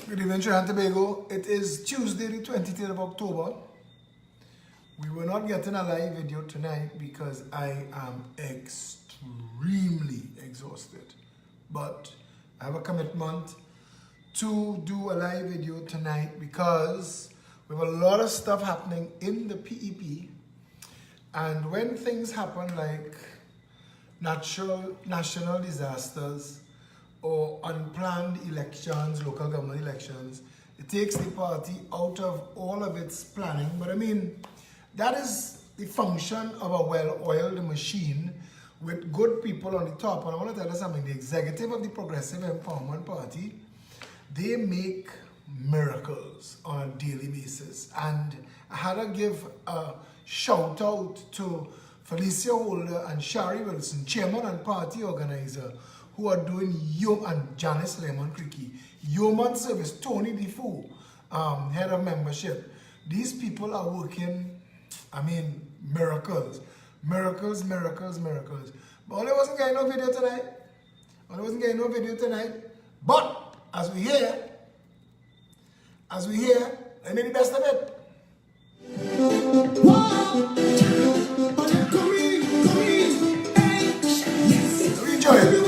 Good evening, Trinidad and Tobago. It is Tuesday, the 23rd of October. We were not getting a live video tonight because I am extremely exhausted. But I have a commitment to do a live video tonight because we have a lot of stuff happening in the PEP. And when things happen like national disasters, or unplanned elections, local government elections, it takes the party out of all of its planning. But I mean, that is the function of a well-oiled machine with good people on the top. And I want to tell you something, the executive of the Progressive Empowerment Party, they make miracles on a daily basis. And I had to give a shout out to Felicia Holder and Shari Wilson, chairman and party organizer, who are doing and Janice Lemon Creaky, yeoman service, Tony Defoe, head of membership. These people are working, I mean, miracles. Miracles, miracles, miracles. But only wasn't getting no video tonight. But as we hear, I made the best of it. We enjoy it.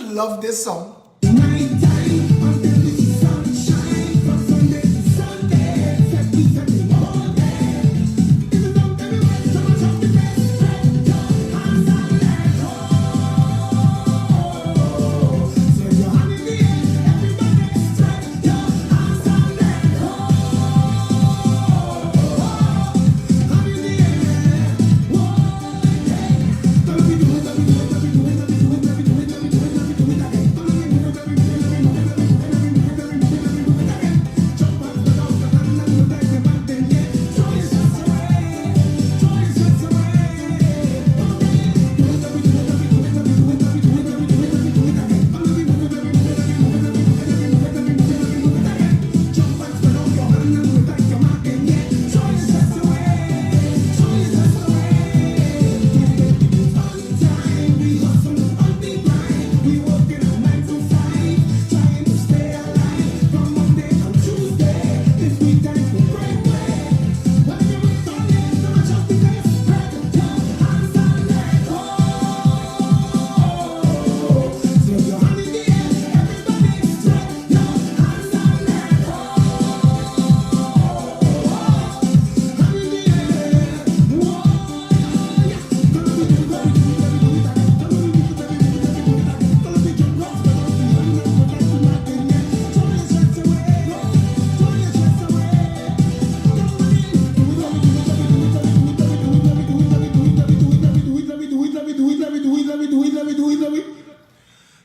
Love this song.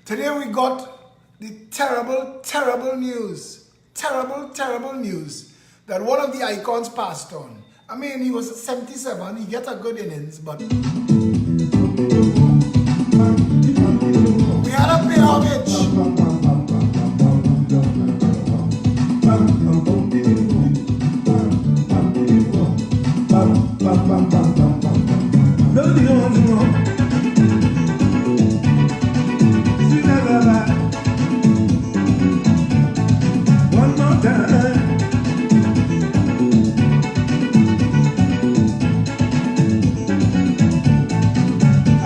Today we got the terrible news that one of the icons passed on. I mean, he was 77, he get a good innings, but we had to pay homage. I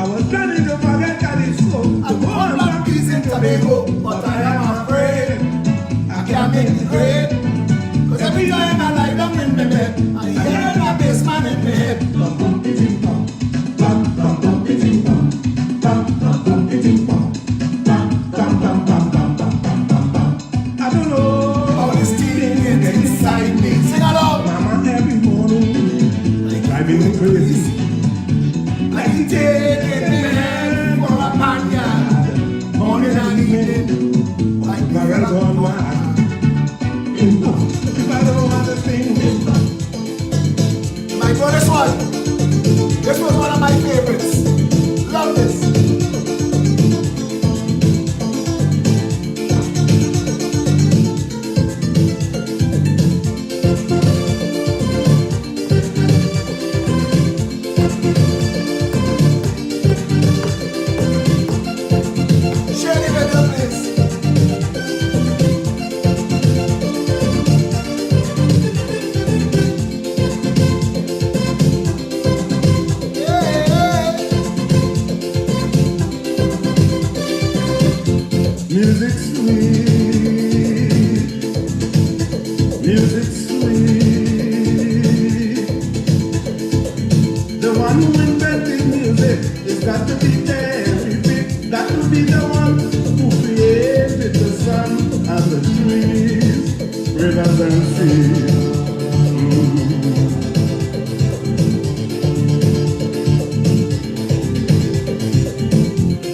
was planning to forget Jalisco, to go on back Keys in Tobago, but I am afraid I can't make it great. Cause every time I lie down in my bed, I hear a bassman in my head. Bum bum bitty bum, bum bum bum bitty bum, bum bum bum bitty bum, bum bum bum bum bum bum bum bum bum. I don't know How this thing gets inside me. Sing along. Mama every morning, they driving me crazy. Like he taking me hand for a panya. Morning and evening. Like If I run on mad, if I don't want to sing, my bonus one. This was one of my favorites. Love this. Shirley Vedder, please. Yeah. music sweet, music sweet. The one who invented music has got to be terrific. Got to be the one who created the sun and the trees, rivers and seas.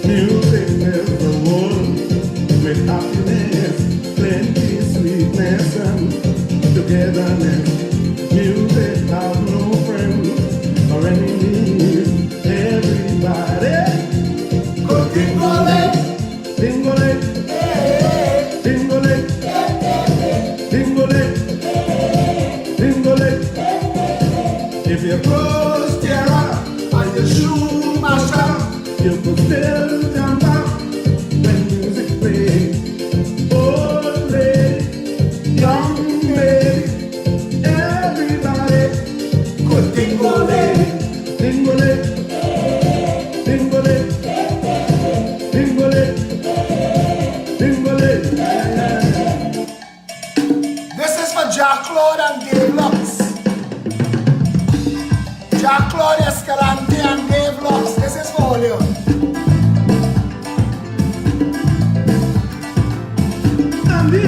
Music fills the world with happiness, plenty sweetness and togetherness. Music has no friends or enemies. Everybody, Go Tingole. dingole, dingole, dingole, dingole. If you Close tear up and your shoe mash up. you could still jump out when music plays. Old lady, young lady, everybody, Go Tingole. dingole, dingole, dingole, dingole. This is for Jack Claude and Dave Lux. Jack Claude Escalante and Dave Lux. This is for all you. And a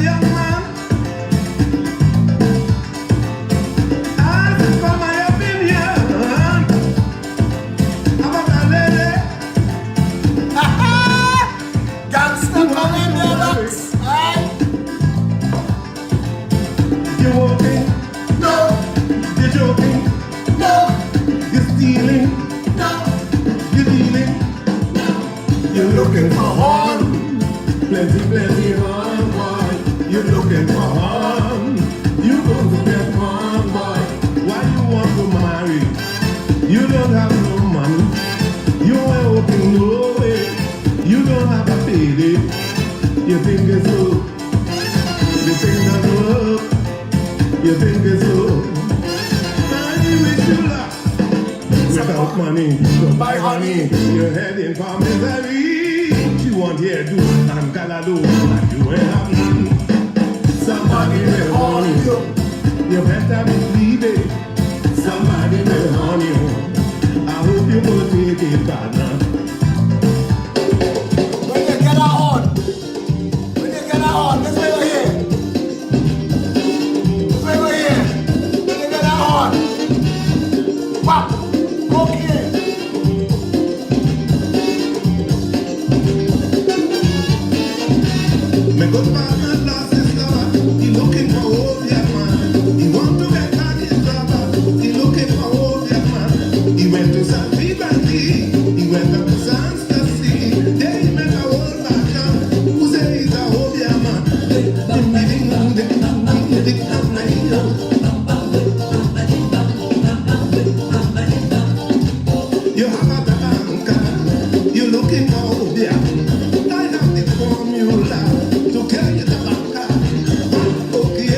young man asked for my opinion about a lady. Gangster coming there, Lux. Aye? You're walking, No, you're joking, no, you're stealing, no. you're dealing, you're looking for horn. plenty, plenty horn, boy. You're looking for horn. You going to get horn, boy. Why you want to marry? You don't have no money. You ain't working no way. You don't have a baby. You think it's so. You think that's work. You think it's so. I wish you luck. Without money to buy honey, you're heading for misery. She want hairdo and calado, and you ain't have none. Somebody will horn you. You better believe it. Somebody will horn you. I hope you will take it, partner. When you get a horn, when you get a horn, this way we're here. This way we're here. When you get a horn. Wap. Okay. My good man lost his lover. He looking for You have a bank, you're looking out there. I have the formula to carry the bank. Okay,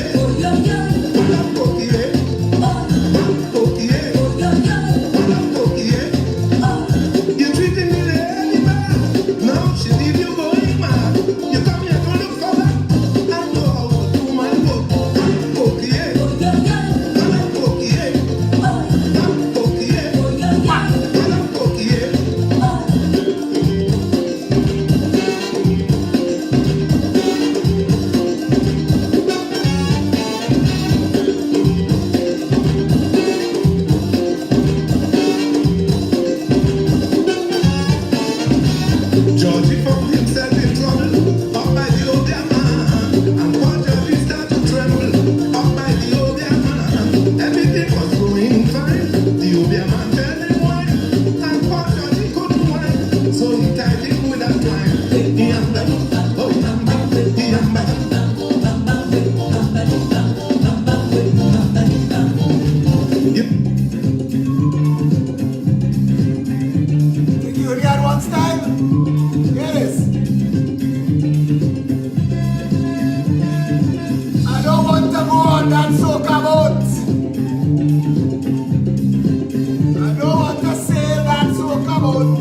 you're treating me really bad. Now she leave you going mad. You come here to look for her. I know how to do my work. Okay, Georgie found himself in trouble up by the old man, and poor Georgie started to tremble up by the old man. Everything was going fine. The old man fell in wine, and poor Georgie couldn't whine, so he tied him with a twine. He and back, oh he and back, he and back. You only had one style? Yes. I don't want to go on that soca boat. I don't want to sail that soca boat.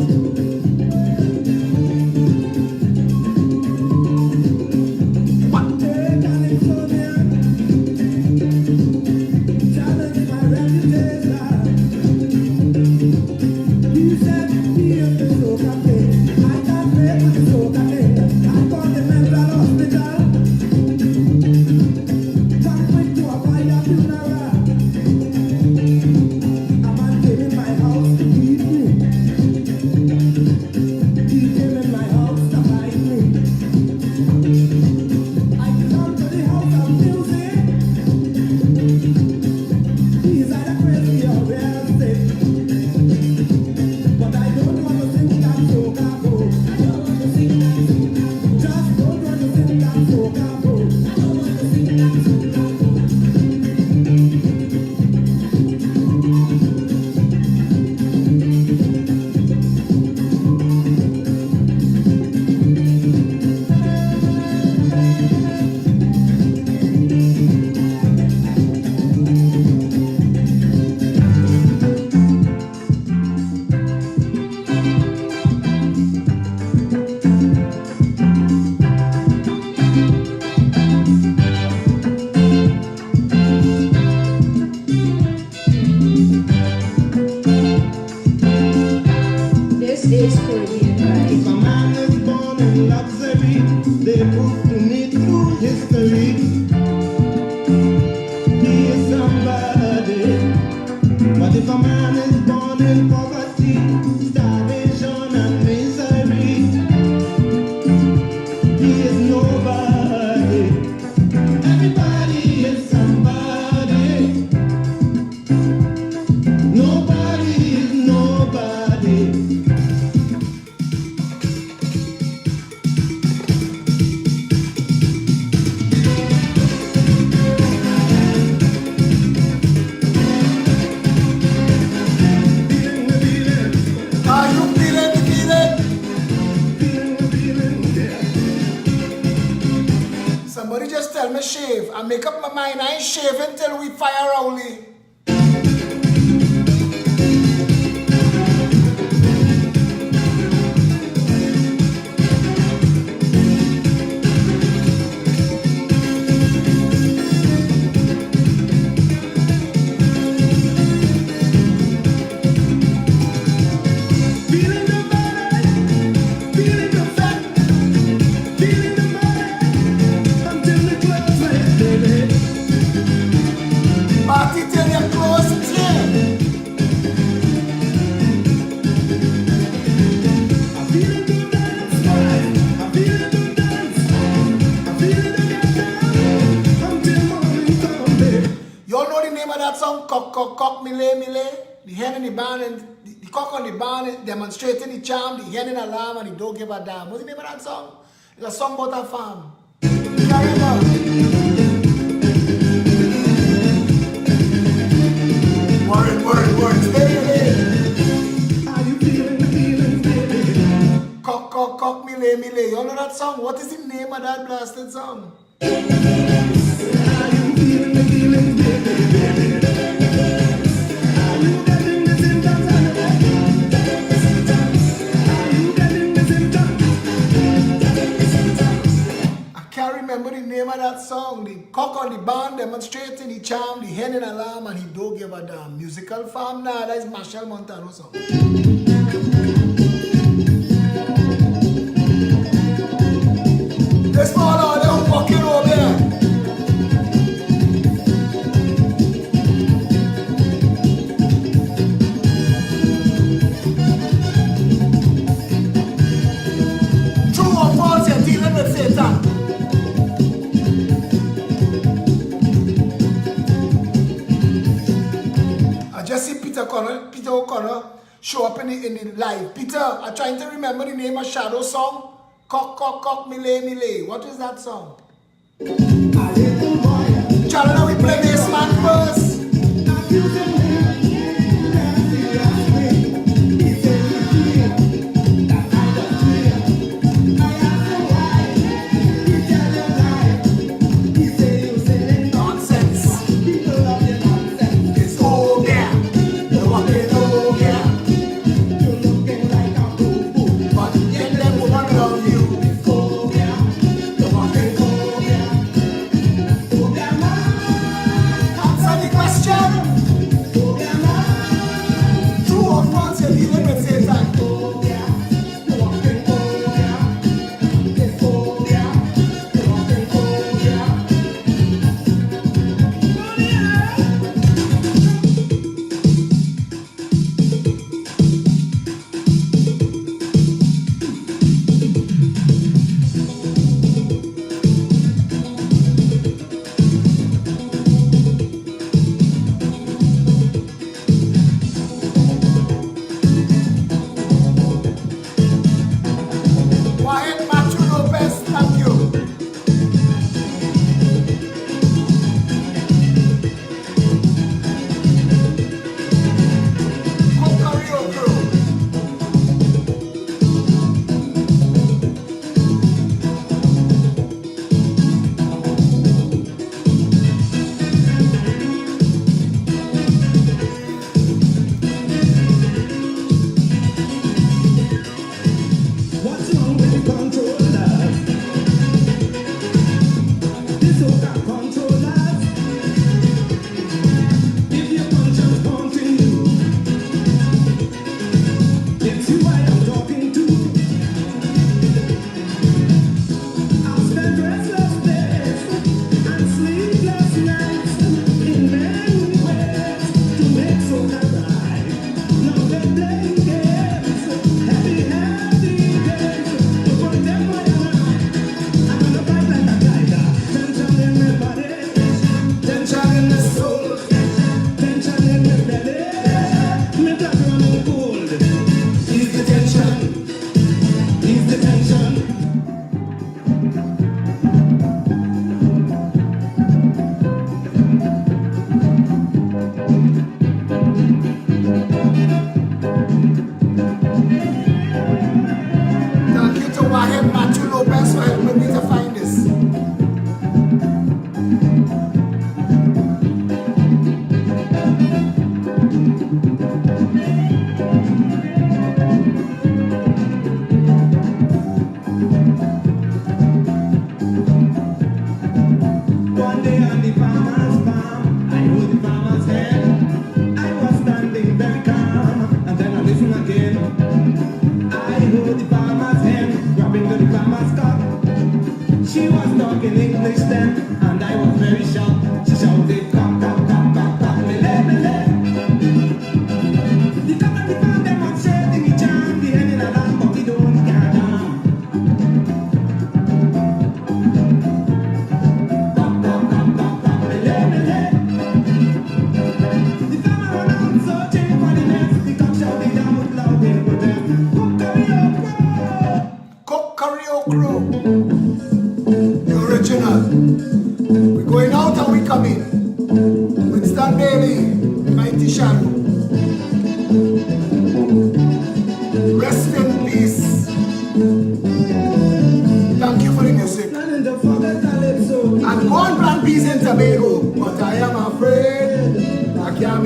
Tell me shave. I make up my mind. I ain't shaving till we fire Rowley. Cock, mille. The hen in the barn and the cock on the barn demonstrating the charm, the hen in alarm and the dog give a damn. What's the name of that song? It's a song about a farm. Carry on. know that song? What is the name of that blasted song? Are you feeling the feeling, baby, baby? Are you getting the symptoms? Are you getting the symptoms? I can't remember the name of that song. The cock on the band demonstrating the charm, the hen in alarm, and he don't give a damn. Musical farm? Nah, that is Marshall Montano song. This for all them walking over here. True or false, you're dealing with Satan. I just see Peter O'Connor show up in the live. Peter, I'm trying to remember the name of Shadow song. Cock, cock, cock, mille, mille. What is that song? Chalana, we play this man first. Nonsense. It's over there. You're walking over there. But yet them woman love you. You're walking over there.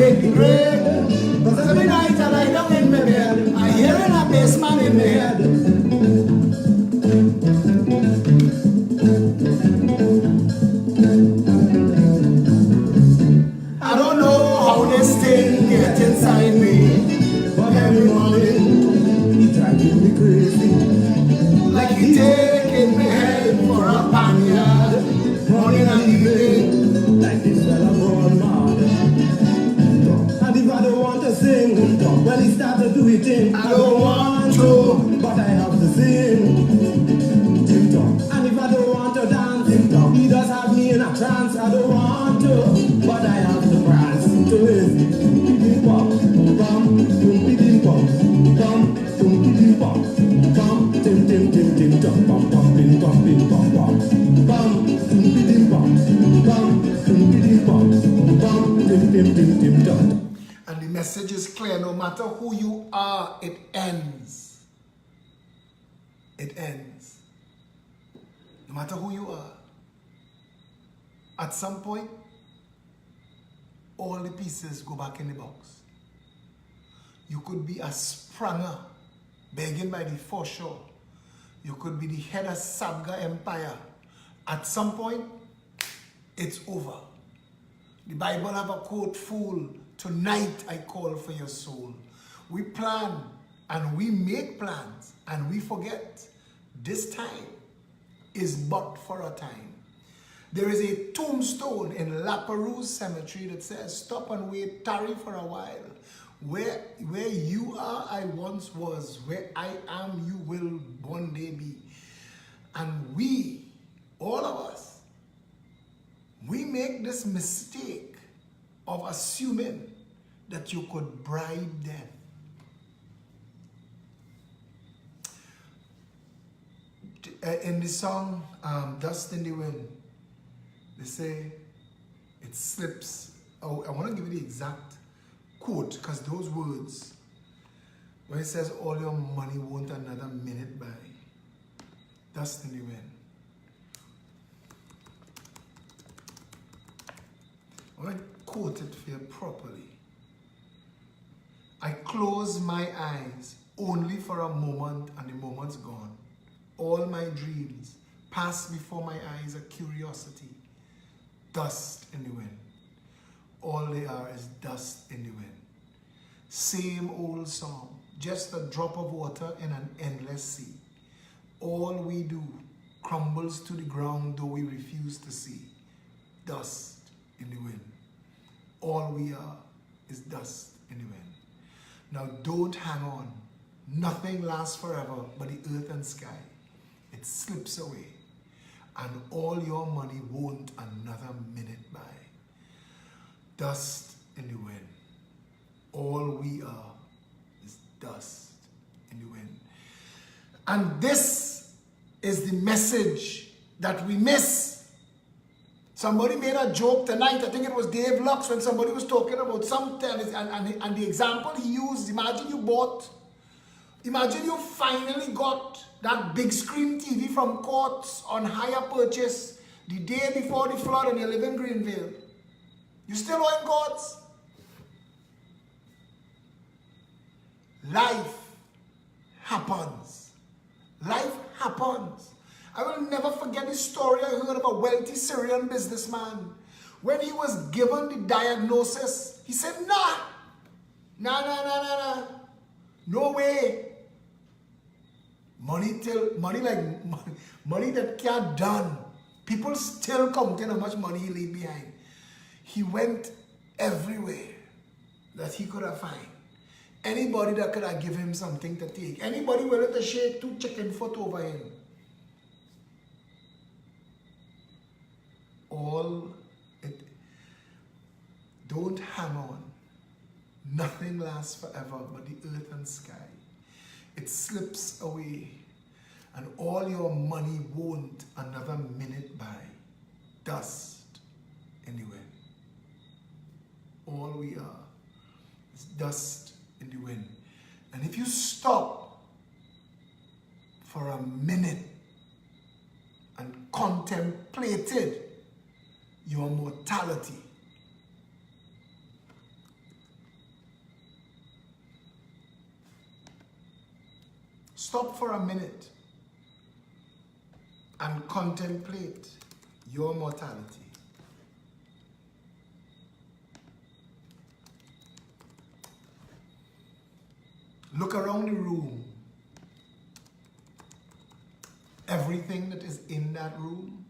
make me great. Cause every night I lie down in my bed, I hear a bassman in my head. I don't know how this thing gets inside me, but every morning He driving me crazy. like he taking my head for a panyard, morning and evening. Like this fella born mad. And if I don't want to sing, when he start to do it in, I don't want to, but I have to sing. Tip top. And if I don't want to dance, tip top. He does have me in a trance. I don't want to, but I have to prance to his beating pop. Bum, beating pop. Bum, beating pop. Bum, tim tim tim tim top. Bum, bum, bing, bum, bing, bum, bum. Bum, beating pop. Bum, beating pop. Bum, tim tim tim tim top. and the message is clear. No matter who you are, it ends. It ends. No matter who you are, at some point, all the pieces go back in the box. You could be a spranger begging by the foreshore. You could be the head of Sabga Empire. At some point, it's over. The Bible have a quote, "Fool, tonight I call for your soul." We plan and we make plans and we forget this time is but for a time. There is a tombstone in La Perouse Cemetery that says, "Stop and wait, tarry for a while. Where you are, I once was. Where I am, you will one day be." And we, all of us, we make this mistake of assuming that you could bribe death. In the song Dust in the Wind, they say it slips. Oh, I want to give you the exact quote, because those words, when it says all your money won't another minute buy. Dust in the wind. I want to quote it for you properly. "I close my eyes only for a moment and the moment's gone. All my dreams pass before my eyes, a curiosity. Dust in the wind. All they are is dust in the wind. Same old song, just a drop of water in an endless sea. All we do crumbles to the ground though we refuse to see. Dust in the wind. All we are is dust in the wind." Now don't hang on. Nothing lasts forever but the earth and sky. It slips away, and all your money won't another minute buy. Dust in the wind. All we are is dust in the wind. And this is the message that we miss. Somebody made a joke tonight, I think it was Dave Lux, when somebody was talking about something, and the example he used, imagine you finally got that big screen TV from Courts on hire purchase the day before the flood and you live in Greenville. You still own Courts? Life happens. Life happens. I will never forget the story I heard of a wealthy Syrian businessman. When he was given the diagnosis, he said, nah, no way. Money that can't done. People still counting how much money he leave behind. He went everywhere that he could have found. Anybody that could have given him something to take. Anybody willing to shake 2 chicken foot over him. Don't hang on. Nothing lasts forever but the earth and sky. It slips away, and all your money won't another minute buy. Dust in the wind. All we are is dust in the wind. And if you stop for a minute and contemplated your mortality, Stop for a minute and contemplate your mortality. Look around the room. Everything that is in that room.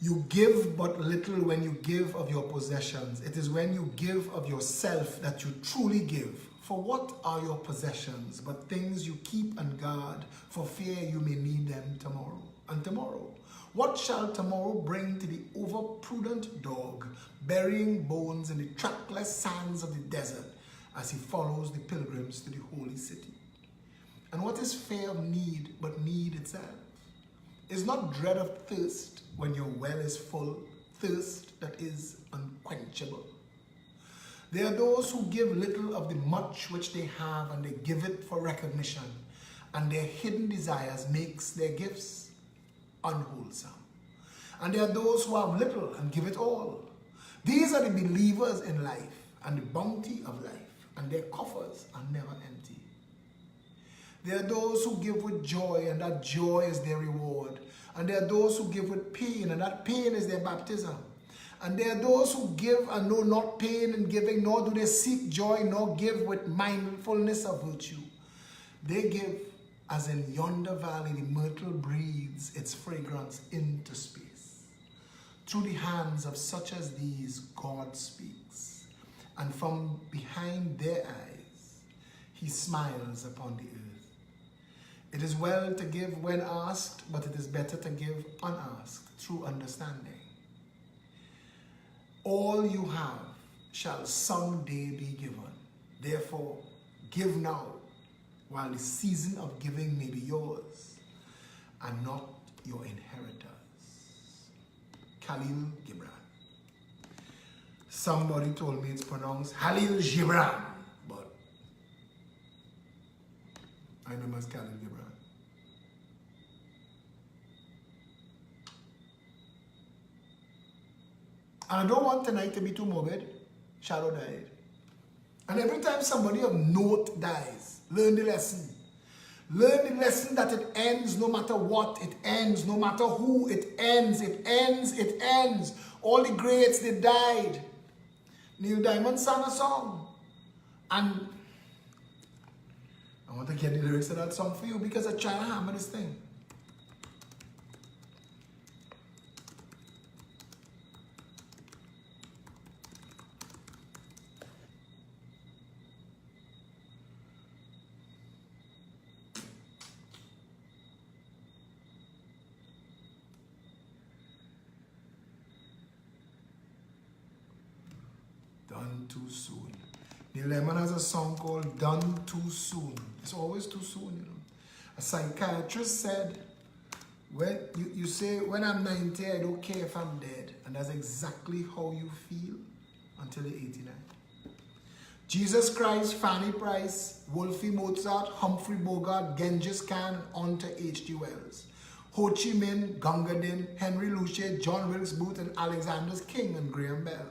You give but little when you give of your possessions. It is when you give of yourself that you truly give. For what are your possessions but things you keep and guard, for fear you may need them tomorrow? And tomorrow, what shall tomorrow bring to the overprudent dog, burying bones in the trackless sands of the desert as he follows the pilgrims to the holy city? And what is fear of need but need itself? Is not dread of thirst when your well is full, thirst that is unquenchable? There are those who give little of the much which they have, and they give it for recognition, and their hidden desires makes their gifts unwholesome. And there are those who have little and give it all. These are the believers in life and the bounty of life, and their coffers are never empty. There are those who give with joy, and that joy is their reward. And there are those who give with pain, and that pain is their baptism. And there are those who give and know not pain in giving, nor do they seek joy, nor give with mindfulness of virtue. They give as in yonder valley the myrtle breathes its fragrance into space. Through the hands of such as these, God speaks, and from behind their eyes, he smiles upon the earth. It is well to give when asked, but it is better to give unasked, through understanding. All you have shall someday be given. Therefore, give now, while the season of giving may be yours, and not your inheritors. Khalil Gibran. Somebody told me it's pronounced Halil Gibran, but I know him as Khalil Gibran. And I don't want tonight to be too morbid. Shadow died. And every time somebody of note dies, learn the lesson. Learn the lesson that it ends no matter what. It ends no matter who. It ends. It ends. It ends. All the greats, they died. Neil Diamond sang a song. And I want to get the lyrics of that song for you because I try to hammer this thing. Done too soon. Neil Diamond has a song called Done Too Soon. It's always too soon, you know. A psychiatrist said, when you say, when I'm 90, I don't care if I'm dead. And that's exactly how you feel until you're 89. Jesus Christ, Fanny Price, Wolfie Mozart, Humphrey Bogart, Genghis Khan, and on to H.G. Wells. Ho Chi Minh, Gunga Din, Henry Luce, John Wilkes Booth, and Alexander King, and Graham Bell.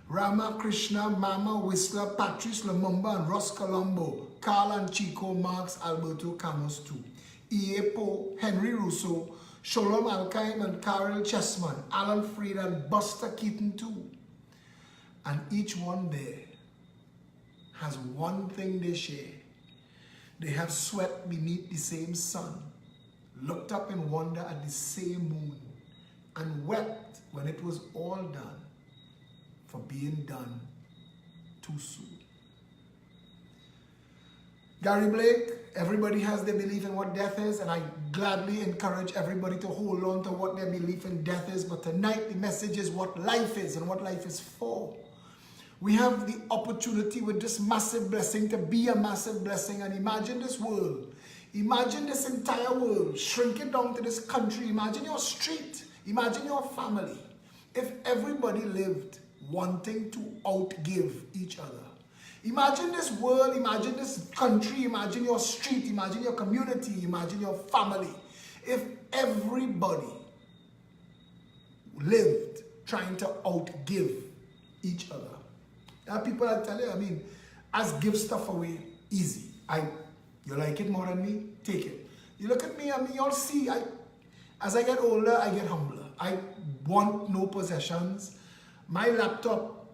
Rama Krishna, Mama Whistler, Patrice Lumumba, and Ross Colombo, Carl and Chico Marx, Alberto Camus too. E.A. Poe, Henry Rousseau, Sholem Aleichem and Carol Chessman, Alan Freed and Buster Keaton too. And each one there has one thing they share. They have sweat beneath the same sun, looked up in wonder at the same moon, and wept when it was all done, for being done too soon. Gary Blake, everybody has their belief in what death is, and I gladly encourage everybody to hold on to what their belief in death is. But tonight the message is what life is and what life is for. We have the opportunity with this massive blessing to be a massive blessing. And imagine this world. Imagine this entire world. Shrink it down to this country. Imagine your street. Imagine your family. If everybody lived wanting to outgive each other. Imagine this world, imagine this country, imagine your street, imagine your community, imagine your family. If everybody lived trying to outgive each other. There are people that tell you, as give stuff away easy. You like it more than me? Take it. You look at me, I mean, you'll see, as I get older, I get humbler. I want no possessions. My laptop,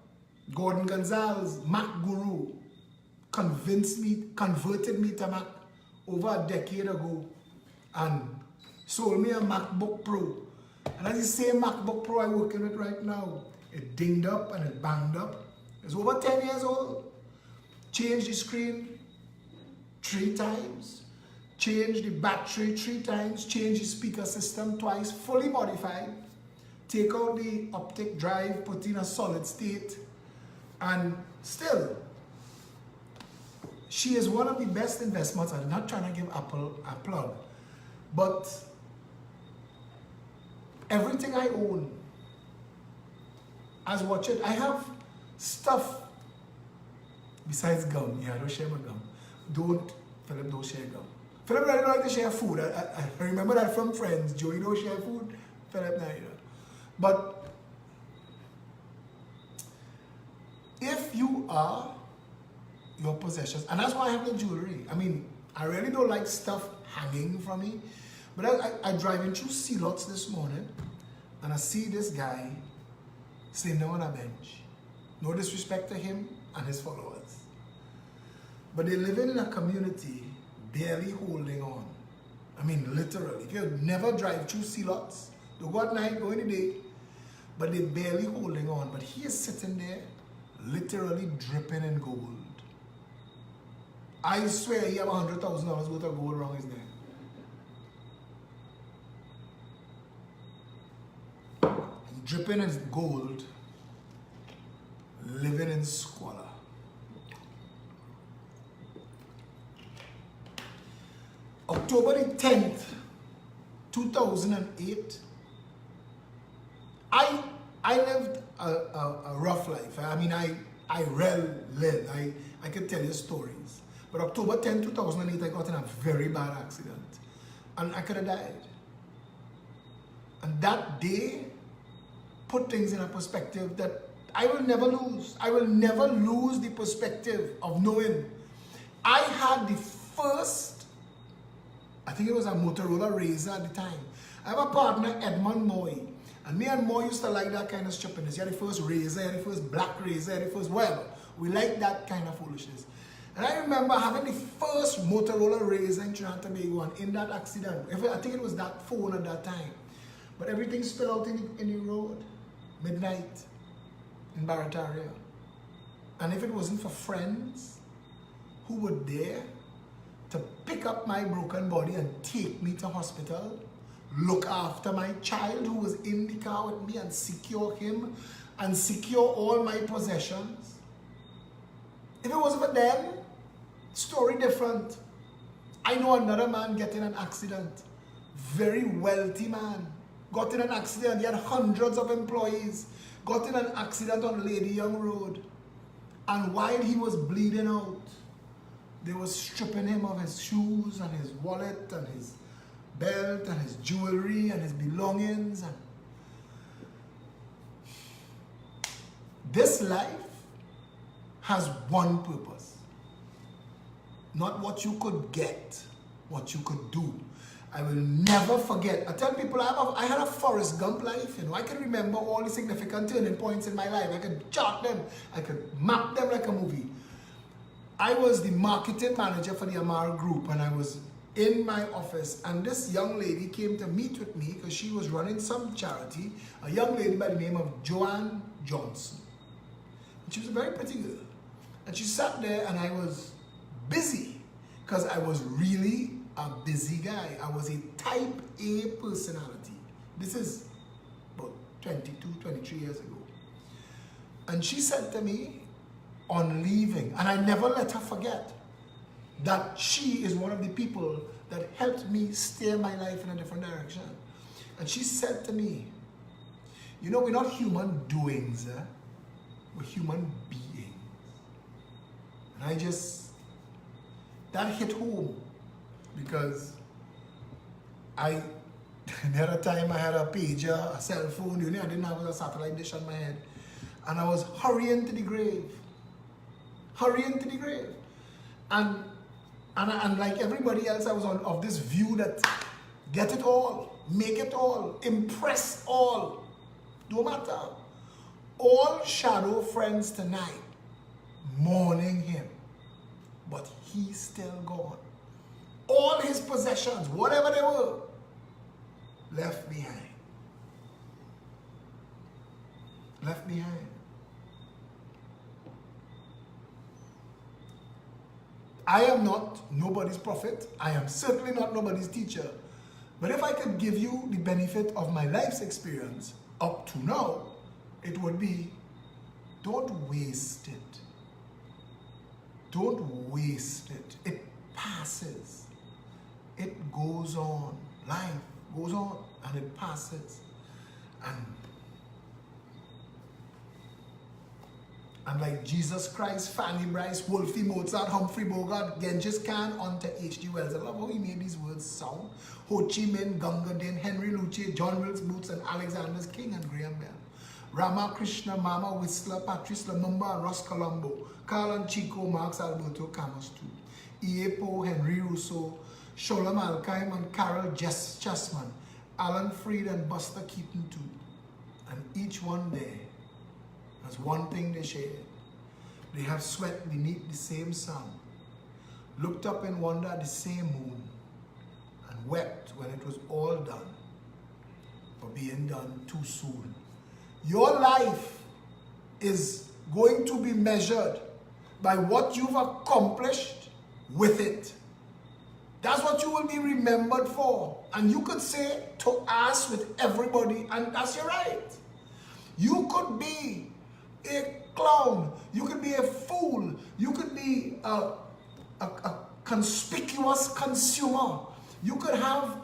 Gordon Gonzalez, Mac Guru, converted me to Mac over a decade ago and sold me a MacBook Pro. And that's the same MacBook Pro I'm working with right now. It dinged up and it banged up. It's over 10 years old. Changed the screen 3 times. Changed the battery 3 times. Changed the speaker system twice. Fully modified. Take out the optic drive, put in a solid state. And still, she is one of the best investments. I'm not trying to give Apple a plug. But everything I own, as watch it, I have stuff besides gum. Yeah, I don't share my gum. Philip don't share gum. Philip really don't like to share food. I remember that from friends. Joey don't share food. Philip, nah, you know. But if you are your possessions, and that's why I have the jewelry. I mean, I really don't like stuff hanging from me. But I driving through Sea Lots this morning, and I see this guy sitting down on a bench. No disrespect to him and his followers. But they're living in a community barely holding on. I mean, literally. If you never drive through Sea Lots, don't go at night, go in the day, but they're barely holding on. But he is sitting there, literally dripping in gold. I swear he have $100,000 worth of gold around his neck. Dripping in gold, living in squalor. October the 10th, 2008, I lived a rough life. I mean, I really lived. I could tell you stories. But October 10, 2008, I got in a very bad accident. And I could have died. And that day put things in a perspective that I will never lose. I will never lose the perspective of knowing I had the first, I think it was a Motorola Razr at the time. I have a partner, Edmund Moy. And me and Moy used to like that kind of stupidness. He had the first Razr, he had the first black Razr, he had the first whatever. We like that kind of foolishness. And I remember having the first Motorola Razr in Trinidad and Tobago, and in that accident, I think it was that phone at that time. But everything spilled out in the road, midnight, in Barataria. And if it wasn't for friends who were there to pick up my broken body and take me to hospital, look after my child who was in the car with me and secure him and secure all my possessions, if it wasn't for them, story different. I know another man getting an accident, very wealthy man, got in an accident. He had hundreds of employees, got in an accident on Lady Young Road, and while he was bleeding out, they were stripping him of his shoes and his wallet and his belt and his jewelry and his belongings. And this life has one purpose. Not what you could get, what you could do. I will never forget. I tell people I had a Forrest Gump life. You know, I can remember all the significant turning points in my life. I could chart them. I could map them like a movie. I was the marketing manager for the Amar Group, and I was in my office, and this young lady came to meet with me because she was running some charity, a young lady by the name of Joanne Johnson. And she was a very pretty girl. And she sat there, and I was busy because I was really a busy guy. I was a type A personality. This is about 22, 23 years ago. And she said to me on leaving, and I never let her forget, that she is one of the people that helped me steer my life in a different direction. And she said to me, you know, we're not human doings, we're human beings. And that hit home, because there had a time I had a pager, a cell phone, you know, I didn't have a satellite dish on my head. And I was hurrying to the grave. hurry into the grave. And like everybody else, I was of this view that get it all, make it all, impress all. Don't matter. All shadow friends tonight mourning him, but he's still gone. All his possessions, whatever they were, left behind. Left behind. I am not nobody's prophet. I am certainly not nobody's teacher. But if I could give you the benefit of my life's experience up to now, it would be, don't waste it. Don't waste it. It passes. It goes on. Life goes on and it passes. And like Jesus Christ, Fanny Bryce, Wolfie Mozart, Humphrey Bogart, Genghis Khan, onto H.G. Wells. I love how he made these words sound. Ho Chi Minh, Gunga Din, Henry Luce, John Wilkes Booth, and Alexander King and Graham Bell. Ramakrishna, Mama Whistler, Patrice Lumumba, and Ross Colombo, Carl and Chico, Marx Alberto Camus too. Iepo, Henry Rousseau, Sholem Alkheim and Carol Chessman, Alan Freed and Buster Keaton too. And each one there has one thing they shared. They have sweat beneath the same sun, looked up in wonder at the same moon, and wept when it was all done, for being done too soon. Your life is going to be measured by what you've accomplished with it. That's what you will be remembered for. And you could say to us with everybody, and that's your right. You could be a clown, you could be a fool, you could be a conspicuous consumer, you could have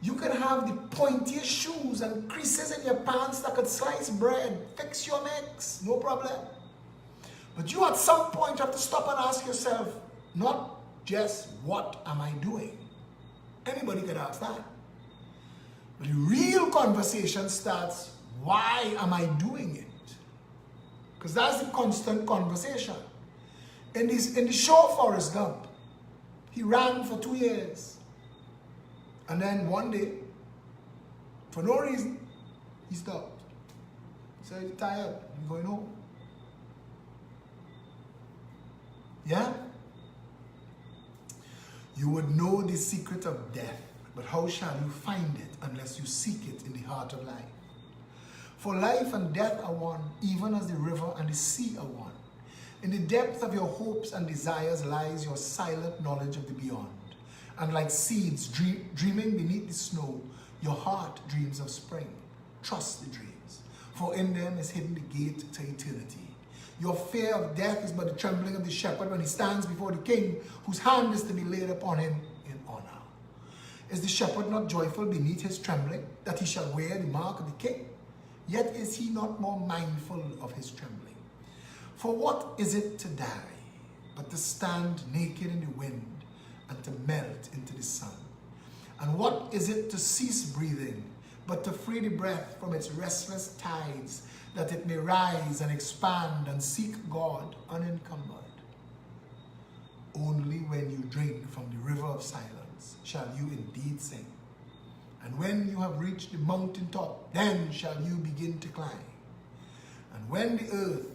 the pointiest shoes and creases in your pants that could slice bread, fix your mix, no problem. But you at some point have to stop and ask yourself, not just what am I doing? Anybody could ask that. But the real conversation starts, why am I doing it? Because that's the constant conversation. In the show Forrest Gump, he ran for 2 years. And then one day, for no reason, he stopped. He said, he's tired, I'm going home. Yeah? You would know the secret of death, but how shall you find it unless you seek it in the heart of life? For life and death are one, even as the river and the sea are one. In the depth of your hopes and desires lies your silent knowledge of the beyond. And like seeds dreaming beneath the snow, your heart dreams of spring. Trust the dreams, for in them is hidden the gate to eternity. Your fear of death is but the trembling of the shepherd when he stands before the king, whose hand is to be laid upon him in honor. Is the shepherd not joyful beneath his trembling, that he shall wear the mark of the king? Yet is he not more mindful of his trembling. For what is it to die, but to stand naked in the wind and to melt into the sun? And what is it to cease breathing, but to free the breath from its restless tides, that it may rise and expand and seek God unencumbered? Only when you drink from the river of silence shall you indeed sing. And when you have reached the mountaintop, then shall you begin to climb. And when the earth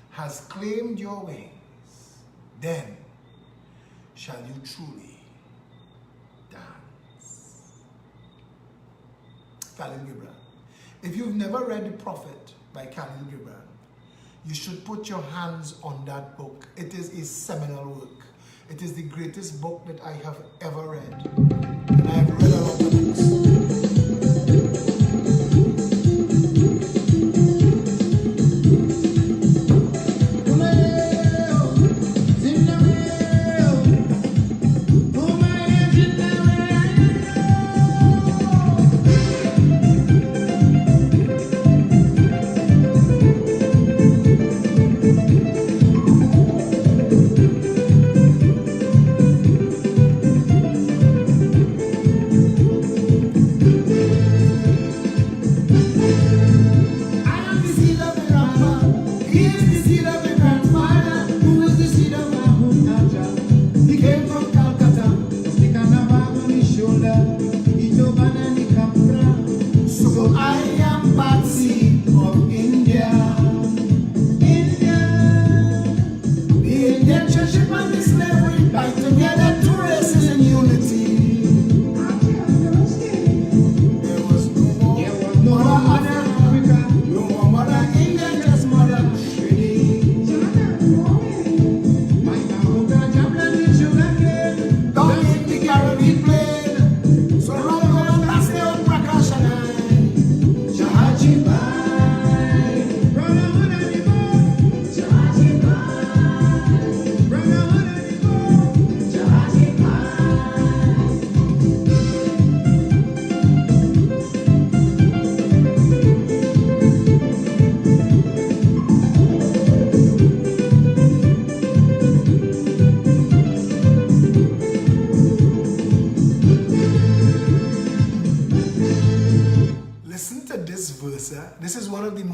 has claimed your wings, then shall you truly dance. Khalil Gibran. If you've never read The Prophet by Khalil Gibran, you should put your hands on that book. It is a seminal work. It is the greatest book that I have ever read. And I have read a lot of books.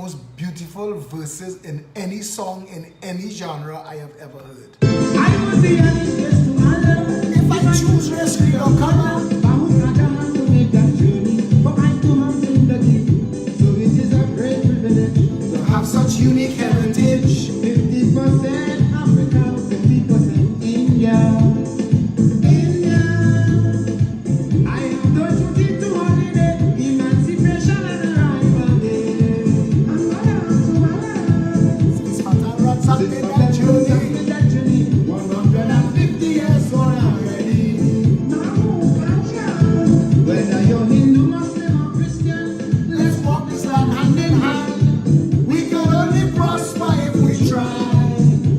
most beautiful verses in any song, in any genre I have ever heard. I would be a disgrace to my love. If I choose race, creed, or color, I would rather have to make that journey, but I do have in the key. So it is a great privilege to have such unique heritage. 50% Africa, 50% India. India. I am going to take to holiday, emancipation and arrival day. This matter runs up in that journey. 150 years old already. Whether you're Hindu, Muslim, or Christian, Let's walk this land hand in hand. We can only prosper if we try.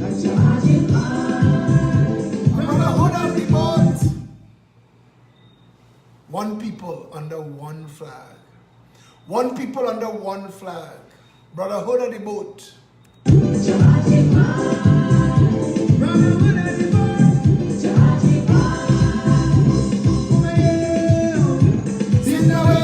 that's your magic line. Brotherhood of the boat. One people under one flag. One people under one flag. Brotherhood of the boat. It's your magic line. Brotherhood of the boat. It's your magic line. Zimbabwe.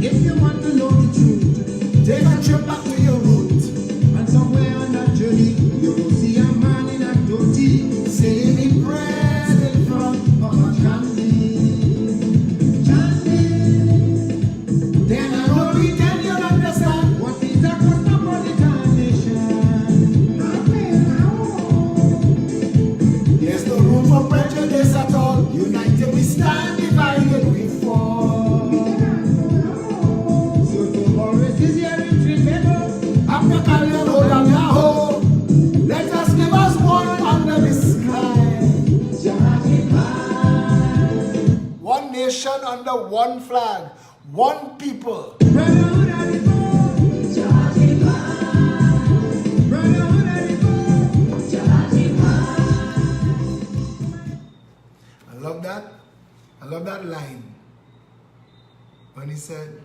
If you want to know the truth, Take a trip back to your root. and somewhere on that journey, you will see a man in a dhoti Saying he prayers in front of a Chandi. Chandi. Then I don't pretend you understand. What is a cosmopolitan nation? There's no room for prejudice at all. United we stand, divided we fall. So to always is here in Trinidad. After Carrion, hold on your hoe. Let us give us one under the sky. One nation under one flag. One people. Brotherhood of the boat. Brotherhood of the boat. I love that. I love that line. When he said,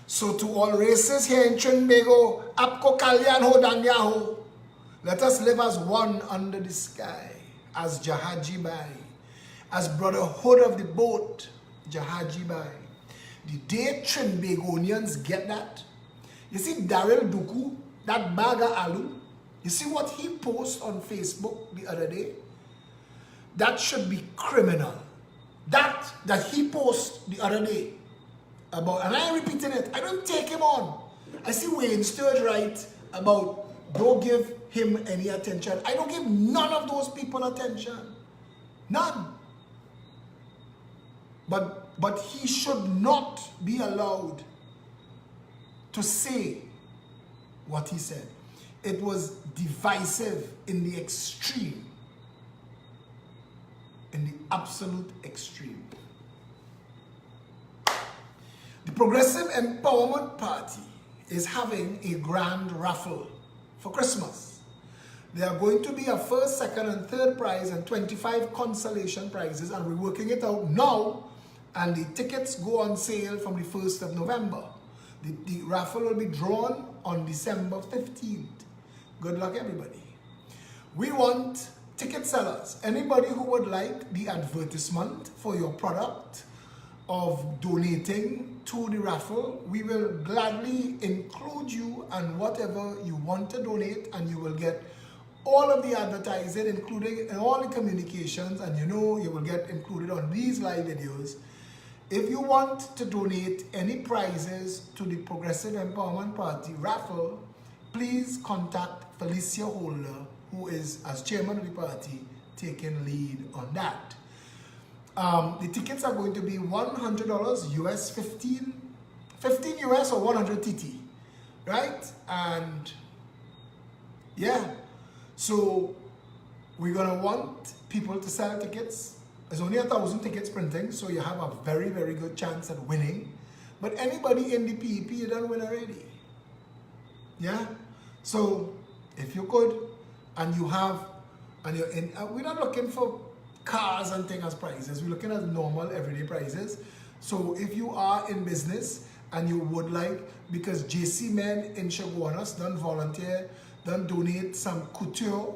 so to all races here in Trinbago, Apko Kalyan Ho Danyaho, let us live as one under the sky, as Jahaji Bai, as brotherhood of the boat, Jahaji Bai. The day Trinbagonians get that, you see Daryl Duku, that Baga Alu, you see what he posted on Facebook the other day? That should be criminal. That he posted the other day about, and I'm repeating it, I don't take him on. I see Wayne Sturge write about don't give him any attention. I don't give none of those people attention. None. But he should not be allowed to say what he said. It was divisive in the extreme. In the absolute extreme. The Progressive Empowerment Party is having a grand raffle for Christmas. There are going to be a first, second, and third prize and 25 consolation prizes, and we're working it out now, and the tickets go on sale from the 1st of November. The raffle will be drawn on December 15th. Good luck, everybody. We want ticket sellers, anybody who would like the advertisement for your product of donating to the raffle, we will gladly include you and whatever you want to donate, and you will get all of the advertising, including all the communications, and you will get included on these live videos. If you want to donate any prizes to the Progressive Empowerment Party raffle, please contact Felicia Holder, who is, as chairman of the party, taking lead on that. The tickets are going to be $100 US, 15 US or 100 TT. right? And yeah, so we're gonna want people to sell tickets. There's only 1,000 tickets printing, so you have a very, very good chance at winning. But anybody in the PEP, you don't win already. Yeah? So if you could, and you have, and you're in, we're not looking for cars and things as prizes. We're looking at normal everyday prizes. So if you are in business and you would like, because JC Men in Chaguanas done volunteer, done donate some couture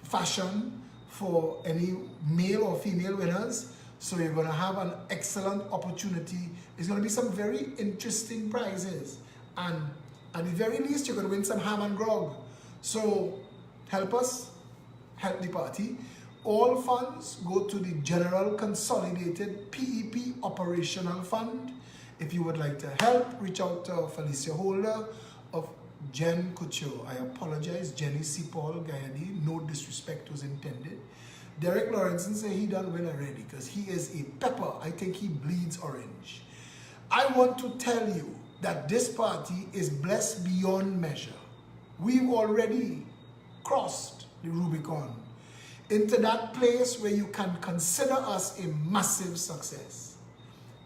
fashion for any male or female winners. So you're gonna have an excellent opportunity. It's gonna be some very interesting prizes. And at the very least, you're gonna win some ham and grog. So help us, help the party. All funds go to the General Consolidated PEP Operational Fund. If you would like to help, reach out to Felicia Holder of Jen Couture. I apologize, Jenny C. Paul Gayadi. No disrespect was intended. Derek Lawrenson said he done win already because he is a pepper. I think he bleeds orange. I want to tell you that this party is blessed beyond measure. We've already crossed the Rubicon into that place where you can consider us a massive success.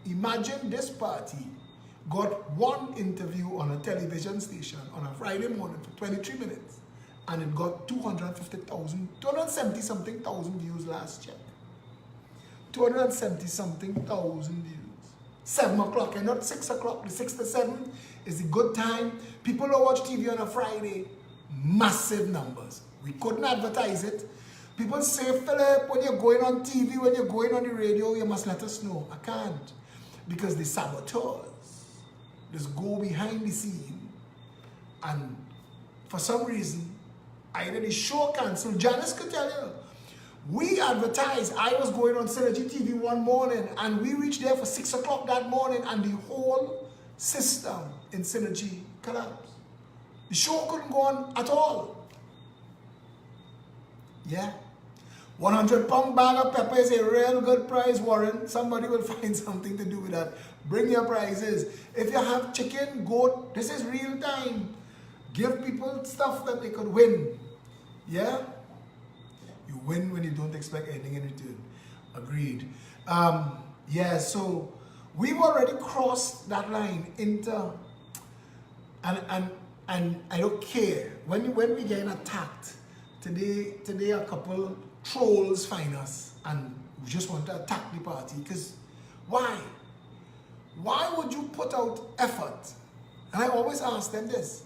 Imagine this party got one interview on a television station on a Friday morning for 23 minutes and it got 270 something thousand views last check. 270 something thousand views. 7 o'clock and not 6 o'clock. The 6 to 7 is a good time. People don't watch TV on a Friday. Massive numbers. We couldn't advertise it. People say, Philip, when you're going on TV, when you're going on the radio, you must let us know. I can't. Because the saboteurs just go behind the scene and for some reason, either the show canceled. Janice could tell you. We advertised. I was going on Synergy TV one morning and we reached there for 6 o'clock that morning and the whole system in Synergy collapsed. The show couldn't go on at all. Yeah. 100-pound bag of pepper is a real good prize, Warren. Somebody will find something to do with that. Bring your prizes. If you have chicken, goat, this is real time. Give people stuff that they could win. Yeah? You win when you don't expect anything in return. Agreed. Yeah, so we've already crossed that line into, and I don't care. When we get attacked, today a couple trolls find us and we just want to attack the party. Because why? Why would you put out effort? And I always ask them this.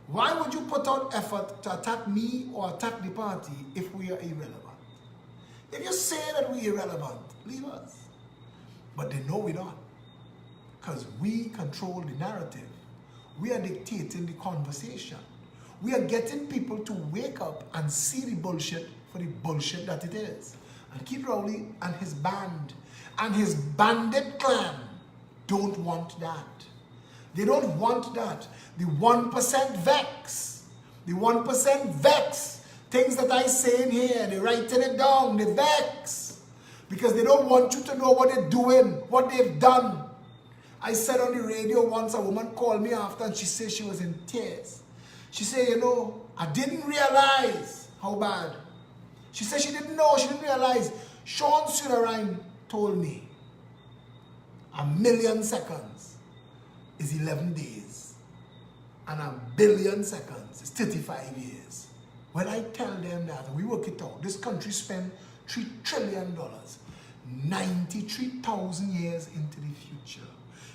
Why would you put out effort to attack me or attack the party if we are irrelevant? If you say that we're irrelevant, leave us. But they know we're not. Because we control the narrative. We are dictating the conversation. We are getting people to wake up and see the bullshit for the bullshit that it is. And Keith Rowley and his band and his bandit clan don't want that. They don't want that. The 1% vex. The 1% vex. Things that I say in here, they're writing it down, they vex. Because they don't want you to know what they're doing, what they've done. I said on the radio once, a woman called me after and she said she was in tears. She said, you know, I didn't realize how bad. She said she didn't know, she didn't realize. Sean Sudarine told me 1,000,000 seconds is 11 days. And 1,000,000,000 seconds is 35 years. When I tell them that, we work it out, this country spent $3 trillion, 93,000 years into the future.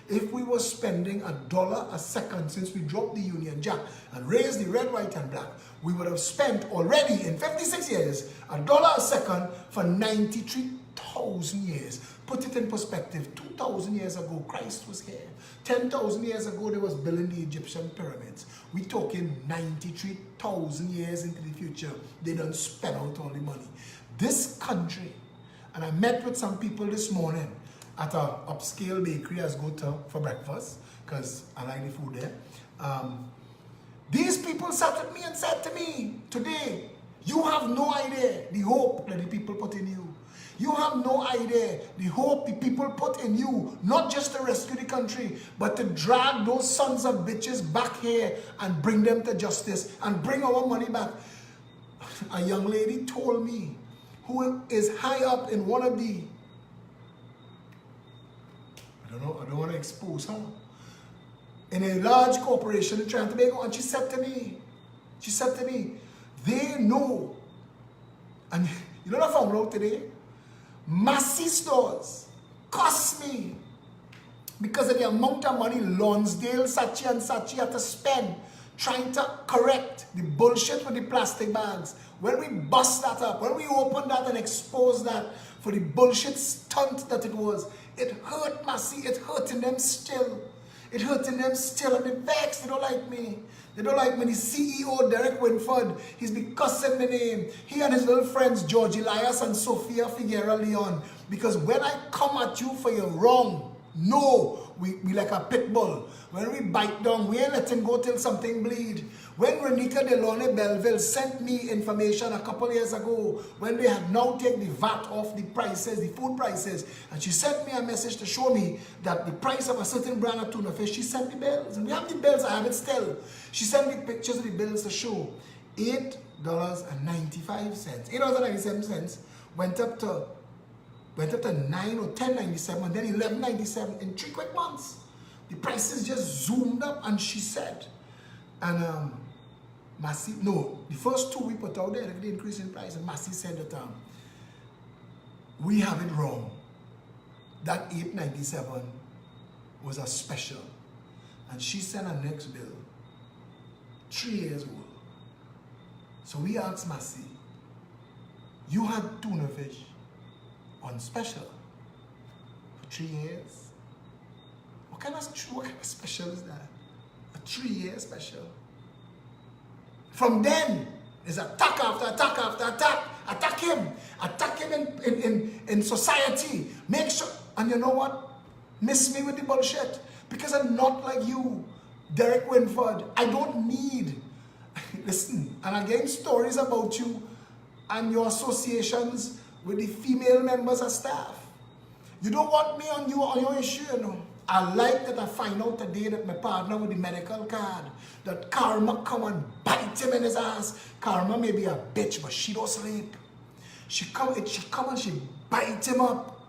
If we were spending $1 a second since we dropped the Union Jack and raised the red, white, and black, we would have spent already in 56 years $1 a second for 93,000 years. Put it in perspective, 2,000 years ago, Christ was here. 10,000 years ago, they was building the Egyptian pyramids. We talking 93,000 years into the future. They don't spend out all the money. This country, and I met with some people this morning at an upscale bakery as go to for breakfast, because I like the food there. These people sat with me and said to me today, you have no idea the hope that the people put in you. You have no idea the hope the people put in you, not just to rescue the country, but to drag those sons of bitches back here and bring them to justice and bring our money back. A young lady told me, who is high up in one of the, I don't want to expose her, in a large corporation in Trinidad and Tobago, and she said to me, they know, and you know what I found out today? Massy stores cost me, because of the amount of money Lonsdale, Saatchi and Saatchi had to spend trying to correct the bullshit with the plastic bags. When we bust that up, when we open that and expose that for the bullshit stunt that it was, it hurt Massy, it hurting them still. It hurting them still, and they're vexed, they don't like me. They don't like me. The CEO, Derek Winford, he's been cussing my name. He and his little friends, George Elias and Sofia Figueroa Leon. Because when I come at you for your wrong, no, we like a pit bull. When we bite down, we ain't letting go till something bleed. When Renika Delone Belleville sent me information a couple years ago, when they had now taken the VAT off the prices, the food prices, and she sent me a message to show me that the price of a certain brand of tuna fish, she sent the bills, and we have the bills, I have it still. She sent me pictures of the bills to show $8.95, $8.97 went up to 9 or 10.97, and then 11.97 in 3 quick months. The prices just zoomed up, and she said, and Massy, no, the first 2 we put out there, the increase in price, and Massy said that we have it wrong. That 8.97 was a special, and she sent her next bill, 3 years old. So we asked Massy, you had tuna fish on special for 3 years? What kind of special is that? A 3-year special. From then, there's attack after attack after attack. Attack him in society. Make sure, and you know what? Miss me with the bullshit. Because I'm not like you, Derek Winford. I don't need, listen, and again, stories about you and your associations with the female members of staff. You don't want me on your issue, you know. I like that I find out today that my partner with the medical card, that Karma come and bite him in his ass. Karma may be a bitch, but she don't sleep. She come and she bite him up.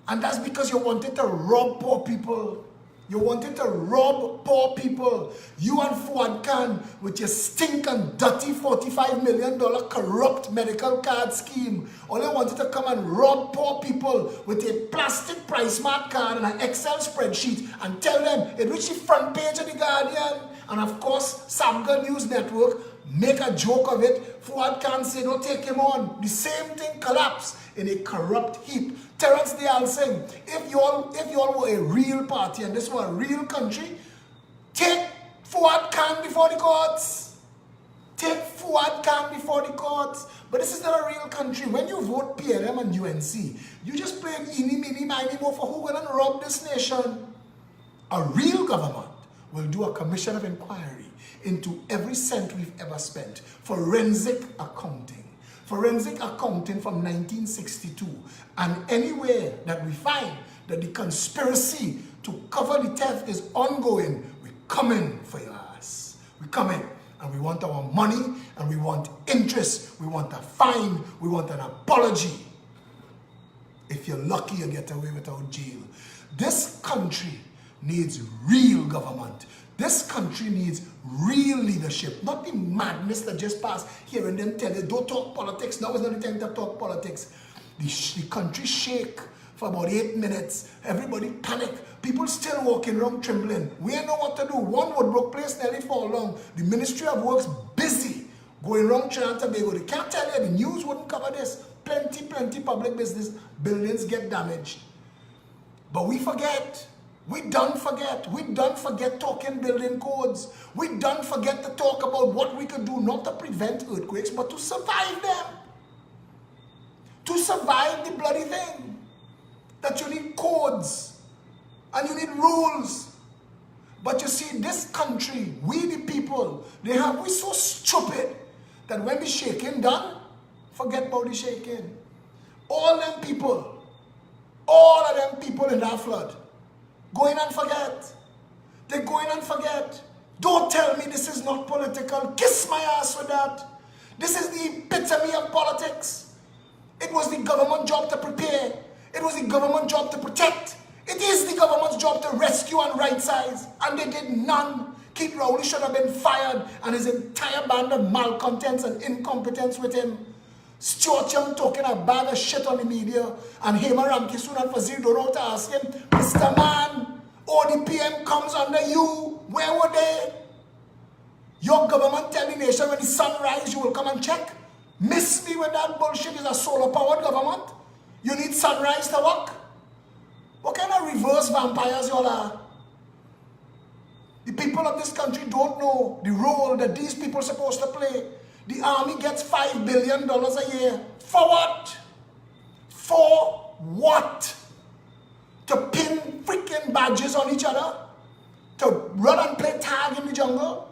And that's because you wanted to rob poor people. You wanted to rob poor people. You and Fuad Khan with your stinking dirty $45 million corrupt medical card scheme. Only wanted to come and rob poor people with a plastic price mark card and an Excel spreadsheet and tell them it reached the front page of the Guardian. And of course, Samga News Network make a joke of it. Fuad Khan say, don't take him on. The same thing collapsed in a corrupt heap. Terence Dial saying, if you all were a real party and this were a real country, take Fuad Khan before the courts. Take Fuad Khan before the courts. But this is not a real country. When you vote PLM and UNC, you just play eeny, meeny, miny, mo for who gonna rob this nation. A real government will do a commission of inquiry into every cent we've ever spent. Forensic accounting. Forensic accounting from 1962. And anywhere that we find that the conspiracy to cover the theft is ongoing, we come in for your ass. We come in and we want our money and we want interest. We want a fine. We want an apology. If you're lucky, you get away without jail. This country needs real government. This country needs real leadership, not the madness that just passed hearing them tell you, don't talk politics. Now is not the time to talk politics. The country shake for about 8 minutes. Everybody panic. People still walking around trembling. We don't know what to do. One Woodbrook place nearly fall down. The Ministry of Works busy going around Trinidad and Tobago. They can't tell you, the news wouldn't cover this. Plenty public business buildings get damaged. But we forget. We done forget talking building codes. We done forget to talk about what we could do not to prevent earthquakes, but to survive them. To survive the bloody thing. That you need codes and you need rules. But you see, this country, we the people, we so stupid that when the shaking done, forget about the shaking. All them people, all of them people in that flood, go in and forget. They go in and forget. Don't tell me this is not political. Kiss my ass with that. This is the epitome of politics. It was the government job to prepare. It was the government job to protect. It is the government's job to rescue and right size. And they did none. Keith Rowley should have been fired and his entire band of malcontents and incompetence with him. Stuart Young talking a bag of shit on the media. And Hema Ramkissoon and Fazil don't know how to ask him, Mr. Man, ODPM comes under you. Where were they? Your government tell the nation when the sun rises, you will come and check. Miss me with that bullshit. It's a solar-powered government. You need sunrise to work. What kind of reverse vampires y'all are? The people of this country don't know the role that these people are supposed to play. The army gets $5 billion a year. For what? For what? To pin freaking badges on each other? To run and play tag in the jungle?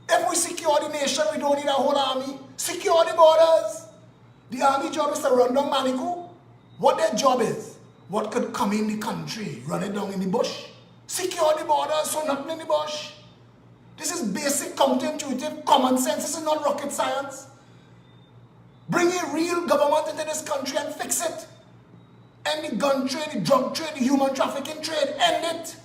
If we secure the nation, we don't need a whole army. Secure the borders. The army job is to run down Manikou. What their job is? What could come in the country? Run it down in the bush? Secure the borders so nothing in the bush. This is basic counterintuitive common sense. This is not rocket science. Bring a real government into this country and fix it. End the gun trade, the drug trade, the human trafficking trade. End it.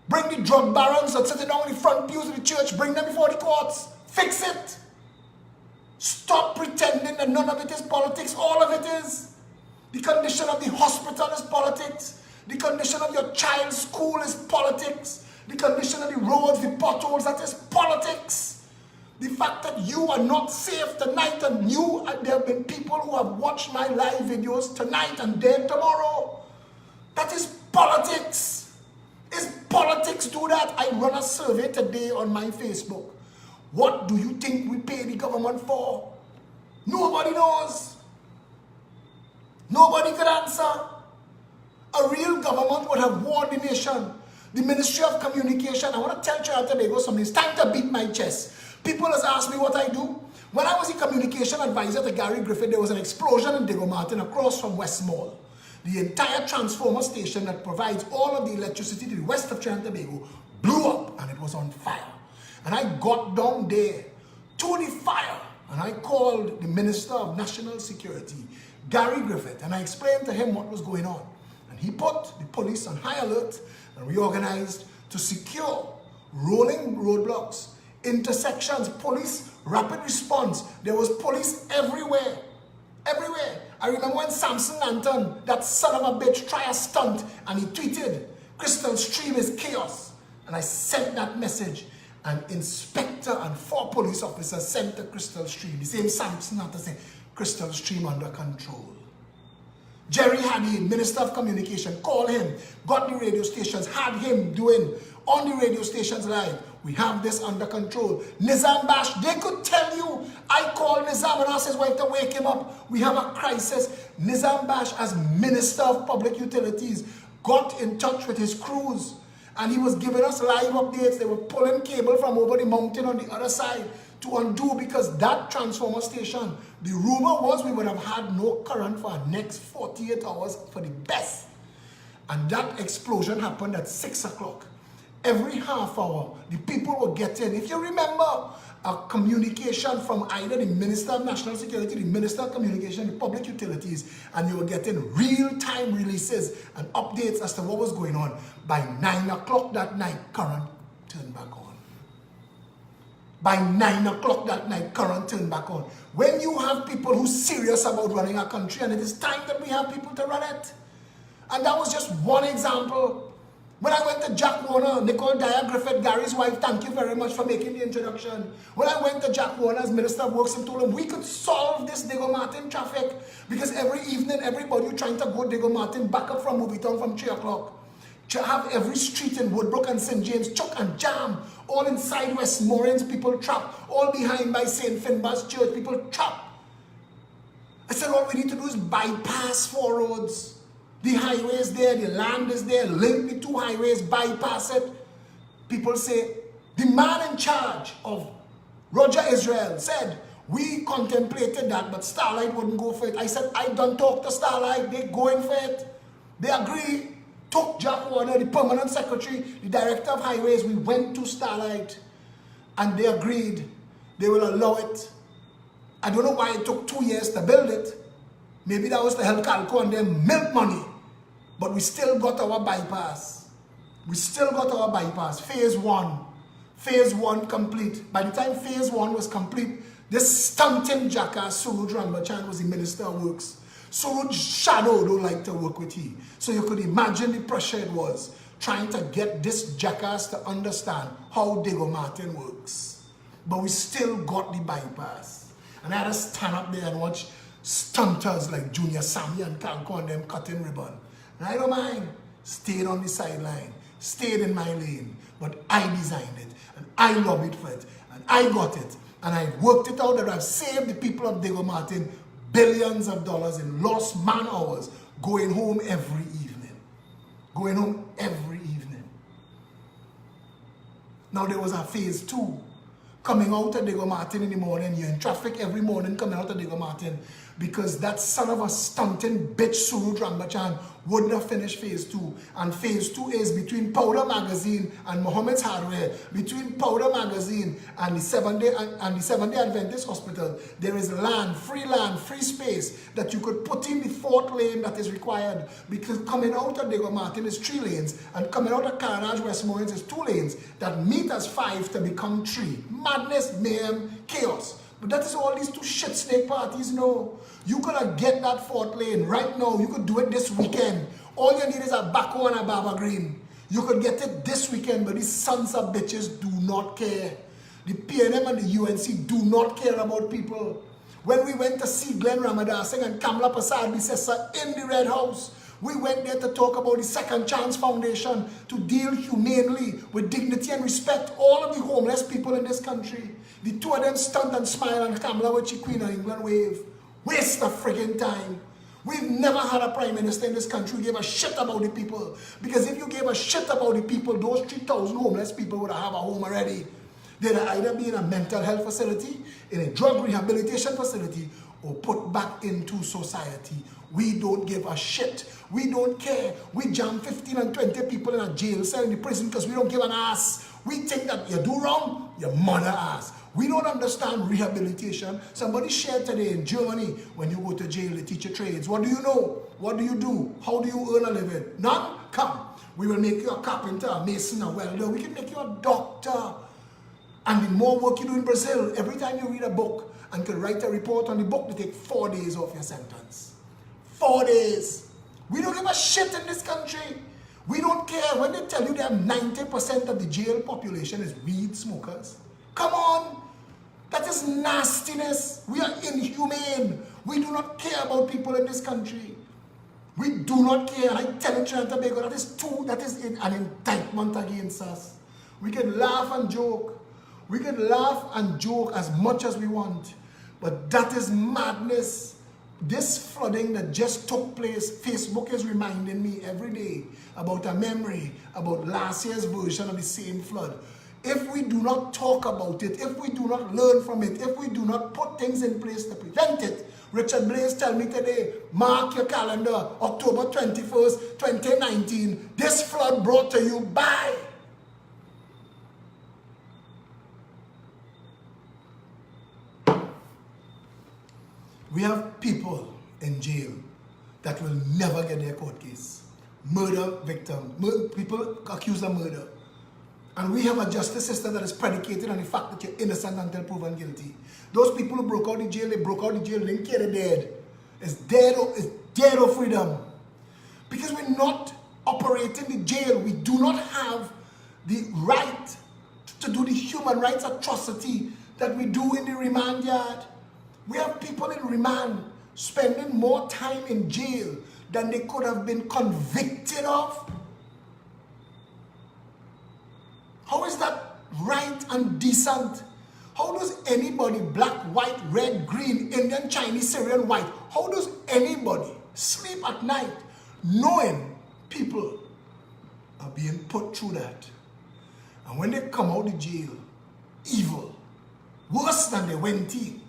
Bring the drug barons that sit down in the front pews of the church. Bring them before the courts. Fix it. Stop pretending that none of it is politics. All of it is. The condition of the hospital is politics. The condition of your child's school is politics. The condition of the roads, the potholes, that is politics. The fact that you are not safe tonight, and there have been people who have watched my live videos tonight and dead tomorrow. That is politics. Is politics do that? I run a survey today on my Facebook. What do you think we pay the government for? Nobody knows. Nobody could answer. A real government would have warned the nation. The Ministry of Communication, I want to tell Trinidad and Tobago something. It's time to beat my chest. People has asked me what I do. When I was a communication advisor to Gary Griffith, there was an explosion in Diego Martin across from West Mall. The entire transformer station that provides all of the electricity to the west of Trinidad and Tobago blew up and it was on fire. And I got down there to the fire and I called the Minister of National Security, Gary Griffith, and I explained to him what was going on. And he put the police on high alert and reorganized to secure rolling roadblocks, intersections, police, rapid response. There was police everywhere. Everywhere. I remember when Samson Anton, that son of a bitch, tried a stunt and he tweeted, Crystal Stream is chaos. And I sent that message. An inspector and 4 police officers sent to Crystal Stream. The same Samson Anton said, Crystal Stream under control. Jerry Haddy, Minister of Communication, called him, got the radio stations, had him doing on the radio stations live. We have this under control. Nizam Bash, they could tell you. I called Nizam and asked his wife to wake him up. We have a crisis. Nizam Bash, as Minister of Public Utilities, got in touch with his crews. And he was giving us live updates. They were pulling cable from over the mountain on the other side to undo, because that transformer station, the rumor was we would have had no current for the next 48 hours for the best. And that explosion happened at 6 o'clock. Every half hour, the people were getting, if you remember, a communication from either the Minister of National Security, the Minister of Communication, the Public Utilities, and you were getting real-time releases and updates as to what was going on. By 9 o'clock that night, current turned back on. By 9 o'clock that night, current turned back on. When you have people who are serious about running a country, and it is time that we have people to run it. And that was just one example. When I went to Jack Warner, Nicole Dyer Griffith, Gary's wife, thank you very much for making the introduction. When I went to Jack Warner as Minister of Works and told him we could solve this Diego Martin traffic, because every evening, everybody trying to go Diego Martin back up from Movitown from 3 o'clock. To have every street in Woodbrook and St. James choke and jam, all inside Westmoreland, people trapped, all behind by St. Finbar's Church, people trapped. I said all we need to do is bypass 4 roads. The highway is there, the land is there, link the 2 highways, bypass it. People say, the man in charge of Roger Israel said, We contemplated that, but Starlight wouldn't go for it. I said, I don't talk to Starlight. They're going for it. They agree. Took Jack Warner, the permanent secretary, the director of highways. We went to Starlight and they agreed they will allow it. I don't know why it took 2 years to build it. Maybe that was to help Calco and them milk money. But we still got our bypass. We still got our bypass. Phase 1. Phase 1 complete. By the time phase 1 was complete, this stunting jackass Suraj Rambachan was the Minister of Works. Suraj Shadow don't like to work with he. So you could imagine the pressure it was trying to get this jackass to understand how Diego Martin works. But we still got the bypass. And I had to stand up there and watch stunters like Junior Sammy and Calco and them cutting ribbon. And I don't mind. Stayed on the sideline. Stayed in my lane. But I designed it. And I lobbied for it. And I got it. And I worked it out that I've saved the people of Diego Martin billions of dollars in lost man hours going home every evening. Going home every evening. Now there was a phase 2. Coming out of Diego Martin in the morning. You're in traffic every morning coming out of Diego Martin. Because that son of a stunting bitch Suraj Rambachan wouldn't have finished phase 2. And phase 2 is between Powder Magazine and Mohammed's Hardware. Between Powder Magazine and the Seventh-day Adventist Hospital, there is land, free space that you could put in the 4th lane that is required. Because coming out of Diego Martin is 3 lanes. And coming out of Carnage Westmoreland is 2 lanes that meet as 5 to become 3. Madness, mayhem, chaos. But that is all these 2 shit snake parties know. You could have get that 4th lane right now. You could do it this weekend. All you need is a Baco and a Baba Green. You could get it this weekend, but these sons of bitches do not care. The PNM and the UNC do not care about people. When we went to see Glenn Ramadasing and Kamla Prasad Bisesa in the Red House, we went there to talk about the Second Chance Foundation to deal humanely with dignity and respect all of the homeless people in this country. The 2 of them stunned and smile and Kamala with your Queen of England wave. Waste of friggin' time. We've never had a prime minister in this country who gave a shit about the people. Because if you gave a shit about the people, those 3,000 homeless people would have a home already. They'd either be in a mental health facility, in a drug rehabilitation facility, or put back into society. We don't give a shit. We don't care. We jam 15 and 20 people in a jail cell in the prison because we don't give an ass. We think that you do wrong, your mother ass. We don't understand rehabilitation. Somebody shared today in Germany, when you go to jail, they teach you trades. What do you know? What do you do? How do you earn a living? None? Come. We will make you a carpenter, a mason, a welder. We can make you a doctor. And the more work you do in Brazil, every time you read a book and can write a report on the book, they take 4 days off your sentence. 4 days. We don't give a shit in this country. We don't care when they tell you that 90% of the jail population is weed smokers. Come on. That is nastiness. We are inhumane. We do not care about people in this country. We do not care. And I tell you, Trinidad and Tobago, that is an indictment against us. We can laugh and joke. We can laugh and joke as much as we want. But that is madness. This flooding that just took place, Facebook is reminding me every day about a memory about last year's version of the same flood. If we do not talk about it, if we do not learn from it, if we do not put things in place to prevent it, Richard Blaze tell me today, mark your calendar, October 21st, 2019, this flood brought to you by. We have people in jail that will never get their court case. Murder victim, people accused of murder. And we have a justice system that is predicated on the fact that you're innocent until proven guilty. Those people who broke out the jail, they broke out the jail, they didn't care they're dead. It's dead or freedom. Because we're not operating the jail. We do not have the right to do the human rights atrocity that we do in the remand yard. We have people in remand spending more time in jail than they could have been convicted of. How is that right and decent? How does anybody, black, white, red, green, Indian, Chinese, Syrian, white, how does anybody sleep at night knowing people are being put through that? And when they come out of jail, evil, worse than they went in.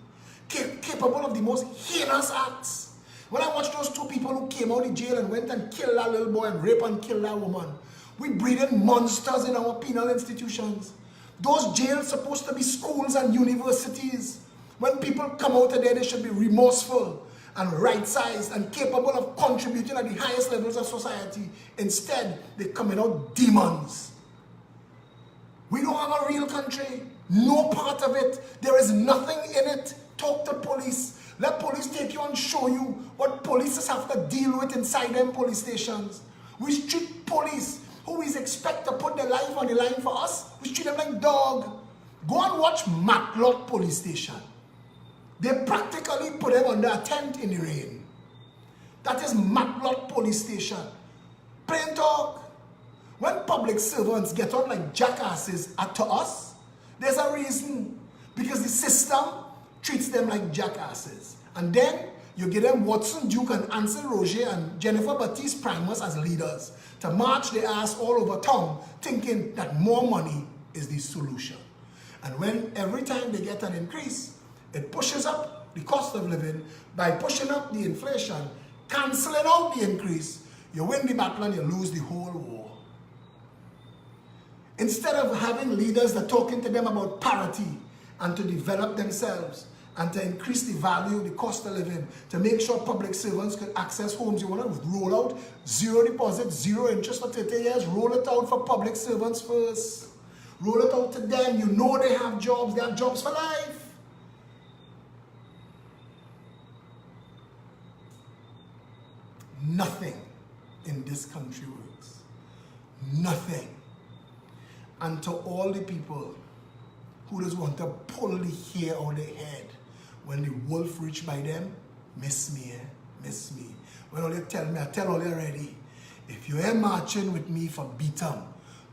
capable of the most heinous acts. When I watched those two people who came out of jail and went and killed that little boy and raped and killed that woman, we breeding monsters in our penal institutions. Those jails supposed to be schools and universities. When people come out of there, they should be remorseful and right-sized and capable of contributing at the highest levels of society. Instead, they're coming out demons. We don't have a real country. No part of it. There is nothing in it. Talk to police. Let police take you and show you what police have to deal with inside them police stations. We treat police, who is expect to put their life on the line for us, we treat them like dog. Go and watch Matlock Police Station. They practically put them under a tent in the rain. That is Matlock Police Station. Plain talk. When public servants get on like jackasses to us, there's a reason. Because the system treats them like jackasses. And then you give them Watson Duke and Ansel Roger and Jennifer Baptiste Primus as leaders to march their ass all over town thinking that more money is the solution. And when every time they get an increase, it pushes up the cost of living by pushing up the inflation, cancelling out the increase, you win the battle and you lose the whole war. Instead of having leaders that are talking to them about parity and to develop themselves and to increase the value, the cost of living, to make sure public servants could access homes, you want to roll out zero deposit, zero interest for 30 years, roll it out for public servants first. Roll it out to them. You know they have jobs for life. Nothing in this country works. Nothing. And to all the people who just want to pull the hair out of their head when the wolf reach by them, miss me, miss me. When all they tell me, I tell all you already, if you ain't marching with me for Beetham,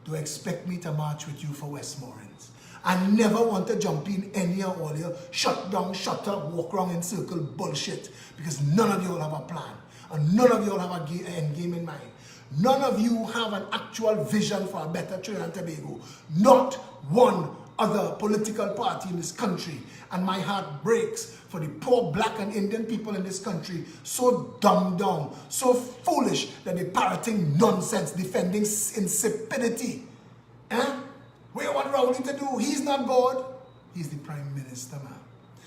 don't expect me to march with you for Westmoreland. I never want to jump in any of all your shut down, shut up, walk around in circle bullshit, because none of you all have a plan. And none of you all have an end game in mind. None of you have an actual vision for a better Trinidad and Tobago. Not one other political party in this country. And my heart breaks for the poor black and Indian people in this country, so dumbed down, so foolish that they're parroting nonsense, defending insipidity. What want Rowley to do? He's not God. He's the Prime Minister, man.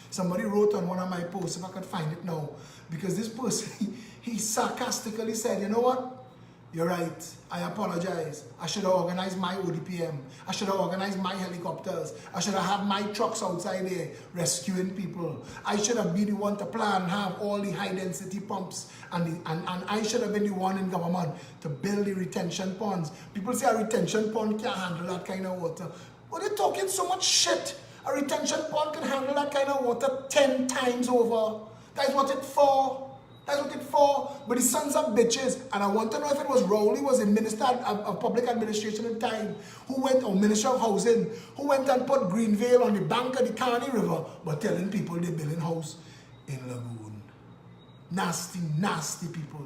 Somebody wrote on one of my posts, if I could find it now, because this person, he sarcastically said, you know what? You're right. I apologize. I should have organized my ODPM. I should have organized my helicopters. I should have had my trucks outside there rescuing people. I should have been the one to plan, have all the high density pumps, and I should have been the one in government to build the retention ponds. People say a retention pond can't handle that kind of water. Well, they're talking so much shit. A retention pond can handle that kind of water 10 times over. That's what it's for. That's what it's for. But the sons of bitches, and I want to know if it was Rowley, was a minister of public administration at the time, who went, or minister of housing, who went and put Greenvale on the bank of the Carney River, but telling people they're building house in Lagoon. Nasty, nasty people.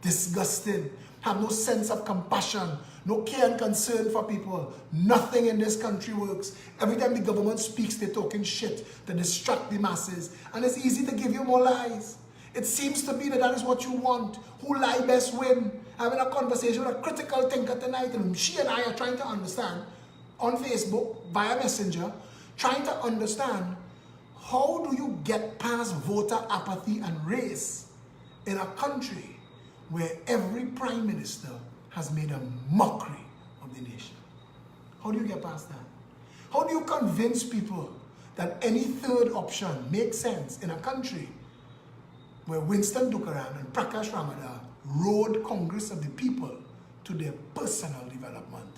Disgusting. Have no sense of compassion, no care and concern for people. Nothing in this country works. Every time the government speaks, they're talking shit to distract the masses. And it's easy to give you more lies. It seems to be that that is what you want. Who lie best win. Having a conversation with a critical thinker tonight, and she and I are trying to understand on Facebook, via Messenger, trying to understand how do you get past voter apathy and race in a country where every prime minister has made a mockery of the nation. How do you get past that? How do you convince people that any third option makes sense in a country where Winston Dukaran and Prakash Ramadar rode Congress of the People to their personal development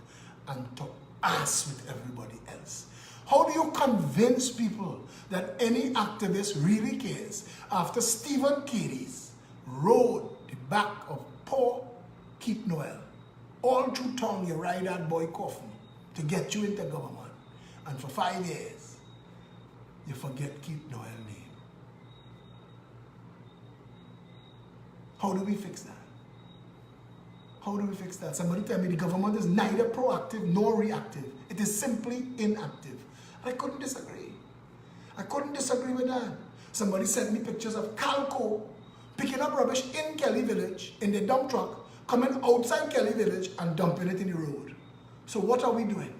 and to ass with everybody else? How do you convince people that any activist really cares after Stephen Keyes rode the back of poor Keith Noel all through town? You ride that boy coffin to get you into government, and for 5 years you forget Keith Noel's name. How do we fix that? How do we fix that? Somebody tell me the government is neither proactive nor reactive. It is simply inactive. I couldn't disagree. I couldn't disagree with that. Somebody sent me pictures of Calco picking up rubbish in Kelly Village in the dump truck, coming outside Kelly Village and dumping it in the road. So what are we doing?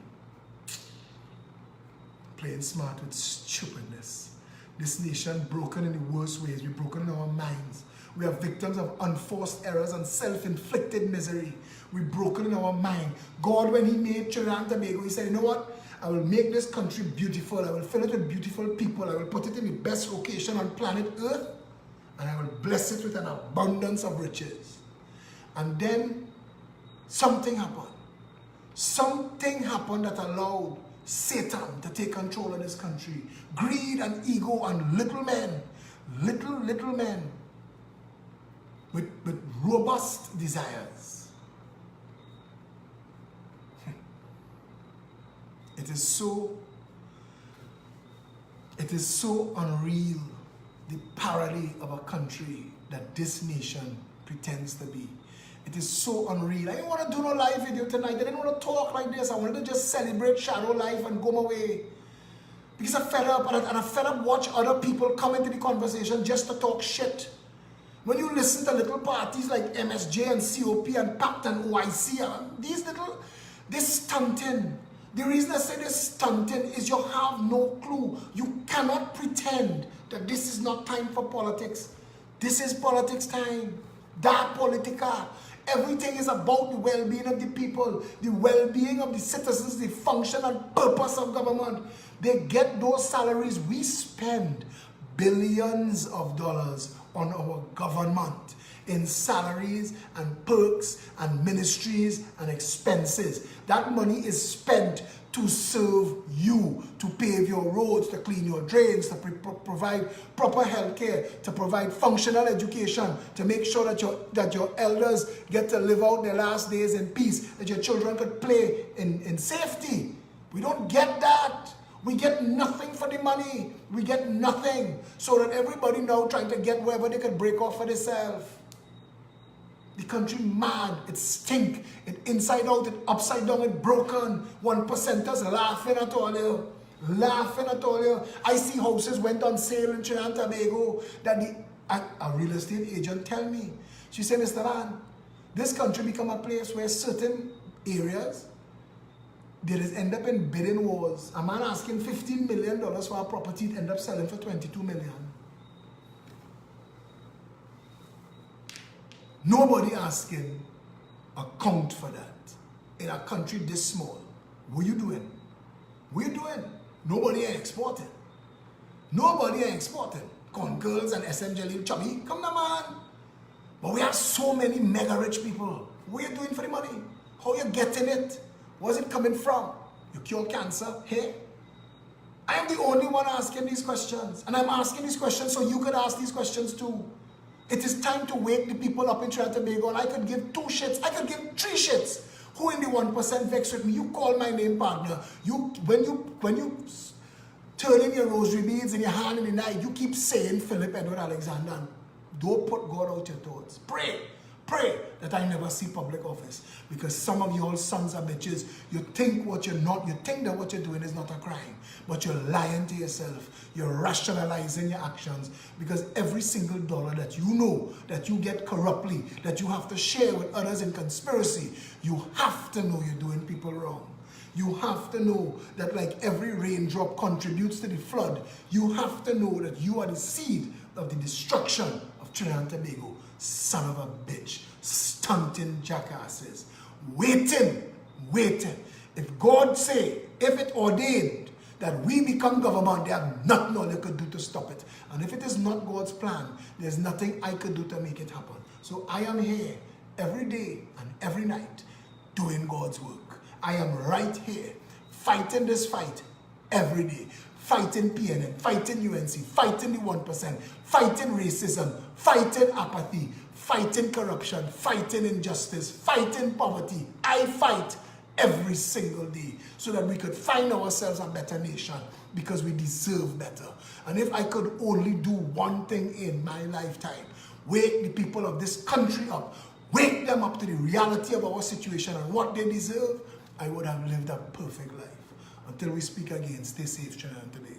Playing smart with stupidness. This nation broken in the worst ways. We're broken in our minds. We are victims of unforced errors and self-inflicted misery. We're broken in our mind. God, when he made Trinidad and Tobago, he said, you know what? I will make this country beautiful. I will fill it with beautiful people. I will put it in the best location on planet Earth. And I will bless it with an abundance of riches. And then something happened. Something happened that allowed Satan to take control of this country. Greed and ego and little men with robust desires. It is so unreal, the parody of a country that this nation pretends to be. It is so unreal. I didn't want to do no live video tonight. I didn't want to talk like this. I wanted to just celebrate shadow life and go my way. Because I'm fed up, and I fed up watch other people come into the conversation just to talk shit. When you listen to little parties like MSJ and COP and PACT and OIC, this stunting. The reason I say this stunting is you have no clue. You cannot pretend that this is not time for politics. This is politics time. Da politica. Everything is about the well-being of the people, the well-being of the citizens, the function and purpose of government. They get those salaries. We spend billions of dollars on our government in salaries and perks and ministries and expenses. That money is spent to serve you, to pave your roads, to clean your drains, to provide proper health care, to provide functional education, to make sure that your elders get to live out their last days in peace, that your children could play in safety. We don't get that. We get nothing for the money. We get nothing. So that everybody now trying to get wherever they could break off for themselves. The country mad, it stink, it inside out, it upside down, it broken. 1%ers laughing at all you. Laughing at all you. I see houses went on sale in Trinidad and Tobago that a real estate agent tell me. She said, Mr. Man, this country become a place where certain areas, there is end up in bidding wars. A man asking $15 million for a property, it end up selling for $22 million. Nobody asking account for that. In a country this small, what you doing? What you doing? Nobody ain't exporting. Nobody ain't exporting. Con girls and SM Jalil chubby, come on, man. But we have so many mega rich people. What you doing for the money? How you getting it? Where's it coming from? You cure cancer? Hey? I am the only one asking these questions. And I'm asking these questions so you could ask these questions too. It is time to wake the people up in Trinidad and Tobago, and I could give 2 shits. I could give 3 shits. Who in the 1% vex with me? You call my name, partner. When you turn in your rosary beads in your hand in the night, you keep saying Philip Edward Alexander. Don't put God out your thoughts. Pray that I never see public office. Because some of you all sons of bitches, you think what you're not, you think that what you're doing is not a crime. But you're lying to yourself. You're rationalizing your actions. Because every single dollar that you know, that you get corruptly, that you have to share with others in conspiracy, you have to know you're doing people wrong. You have to know that like every raindrop contributes to the flood. You have to know that you are the seed of the destruction of Trinidad and Tobago. Son of a bitch, stunting jackasses, waiting. If God say, if it ordained that we become government, they have nothing all they could do to stop it. And if it is not God's plan, there's nothing I could do to make it happen. So I am here every day and every night doing God's work. I am right here fighting this fight every day. Fighting PNM, fighting UNC, fighting the 1%, fighting racism, fighting apathy, fighting corruption, fighting injustice, fighting poverty. I fight every single day so that we could find ourselves a better nation because we deserve better. And if I could only do one thing in my lifetime, wake the people of this country up, wake them up to the reality of our situation and what they deserve, I would have lived a perfect life. Until we speak again, stay safe, Trinidad and Tobago.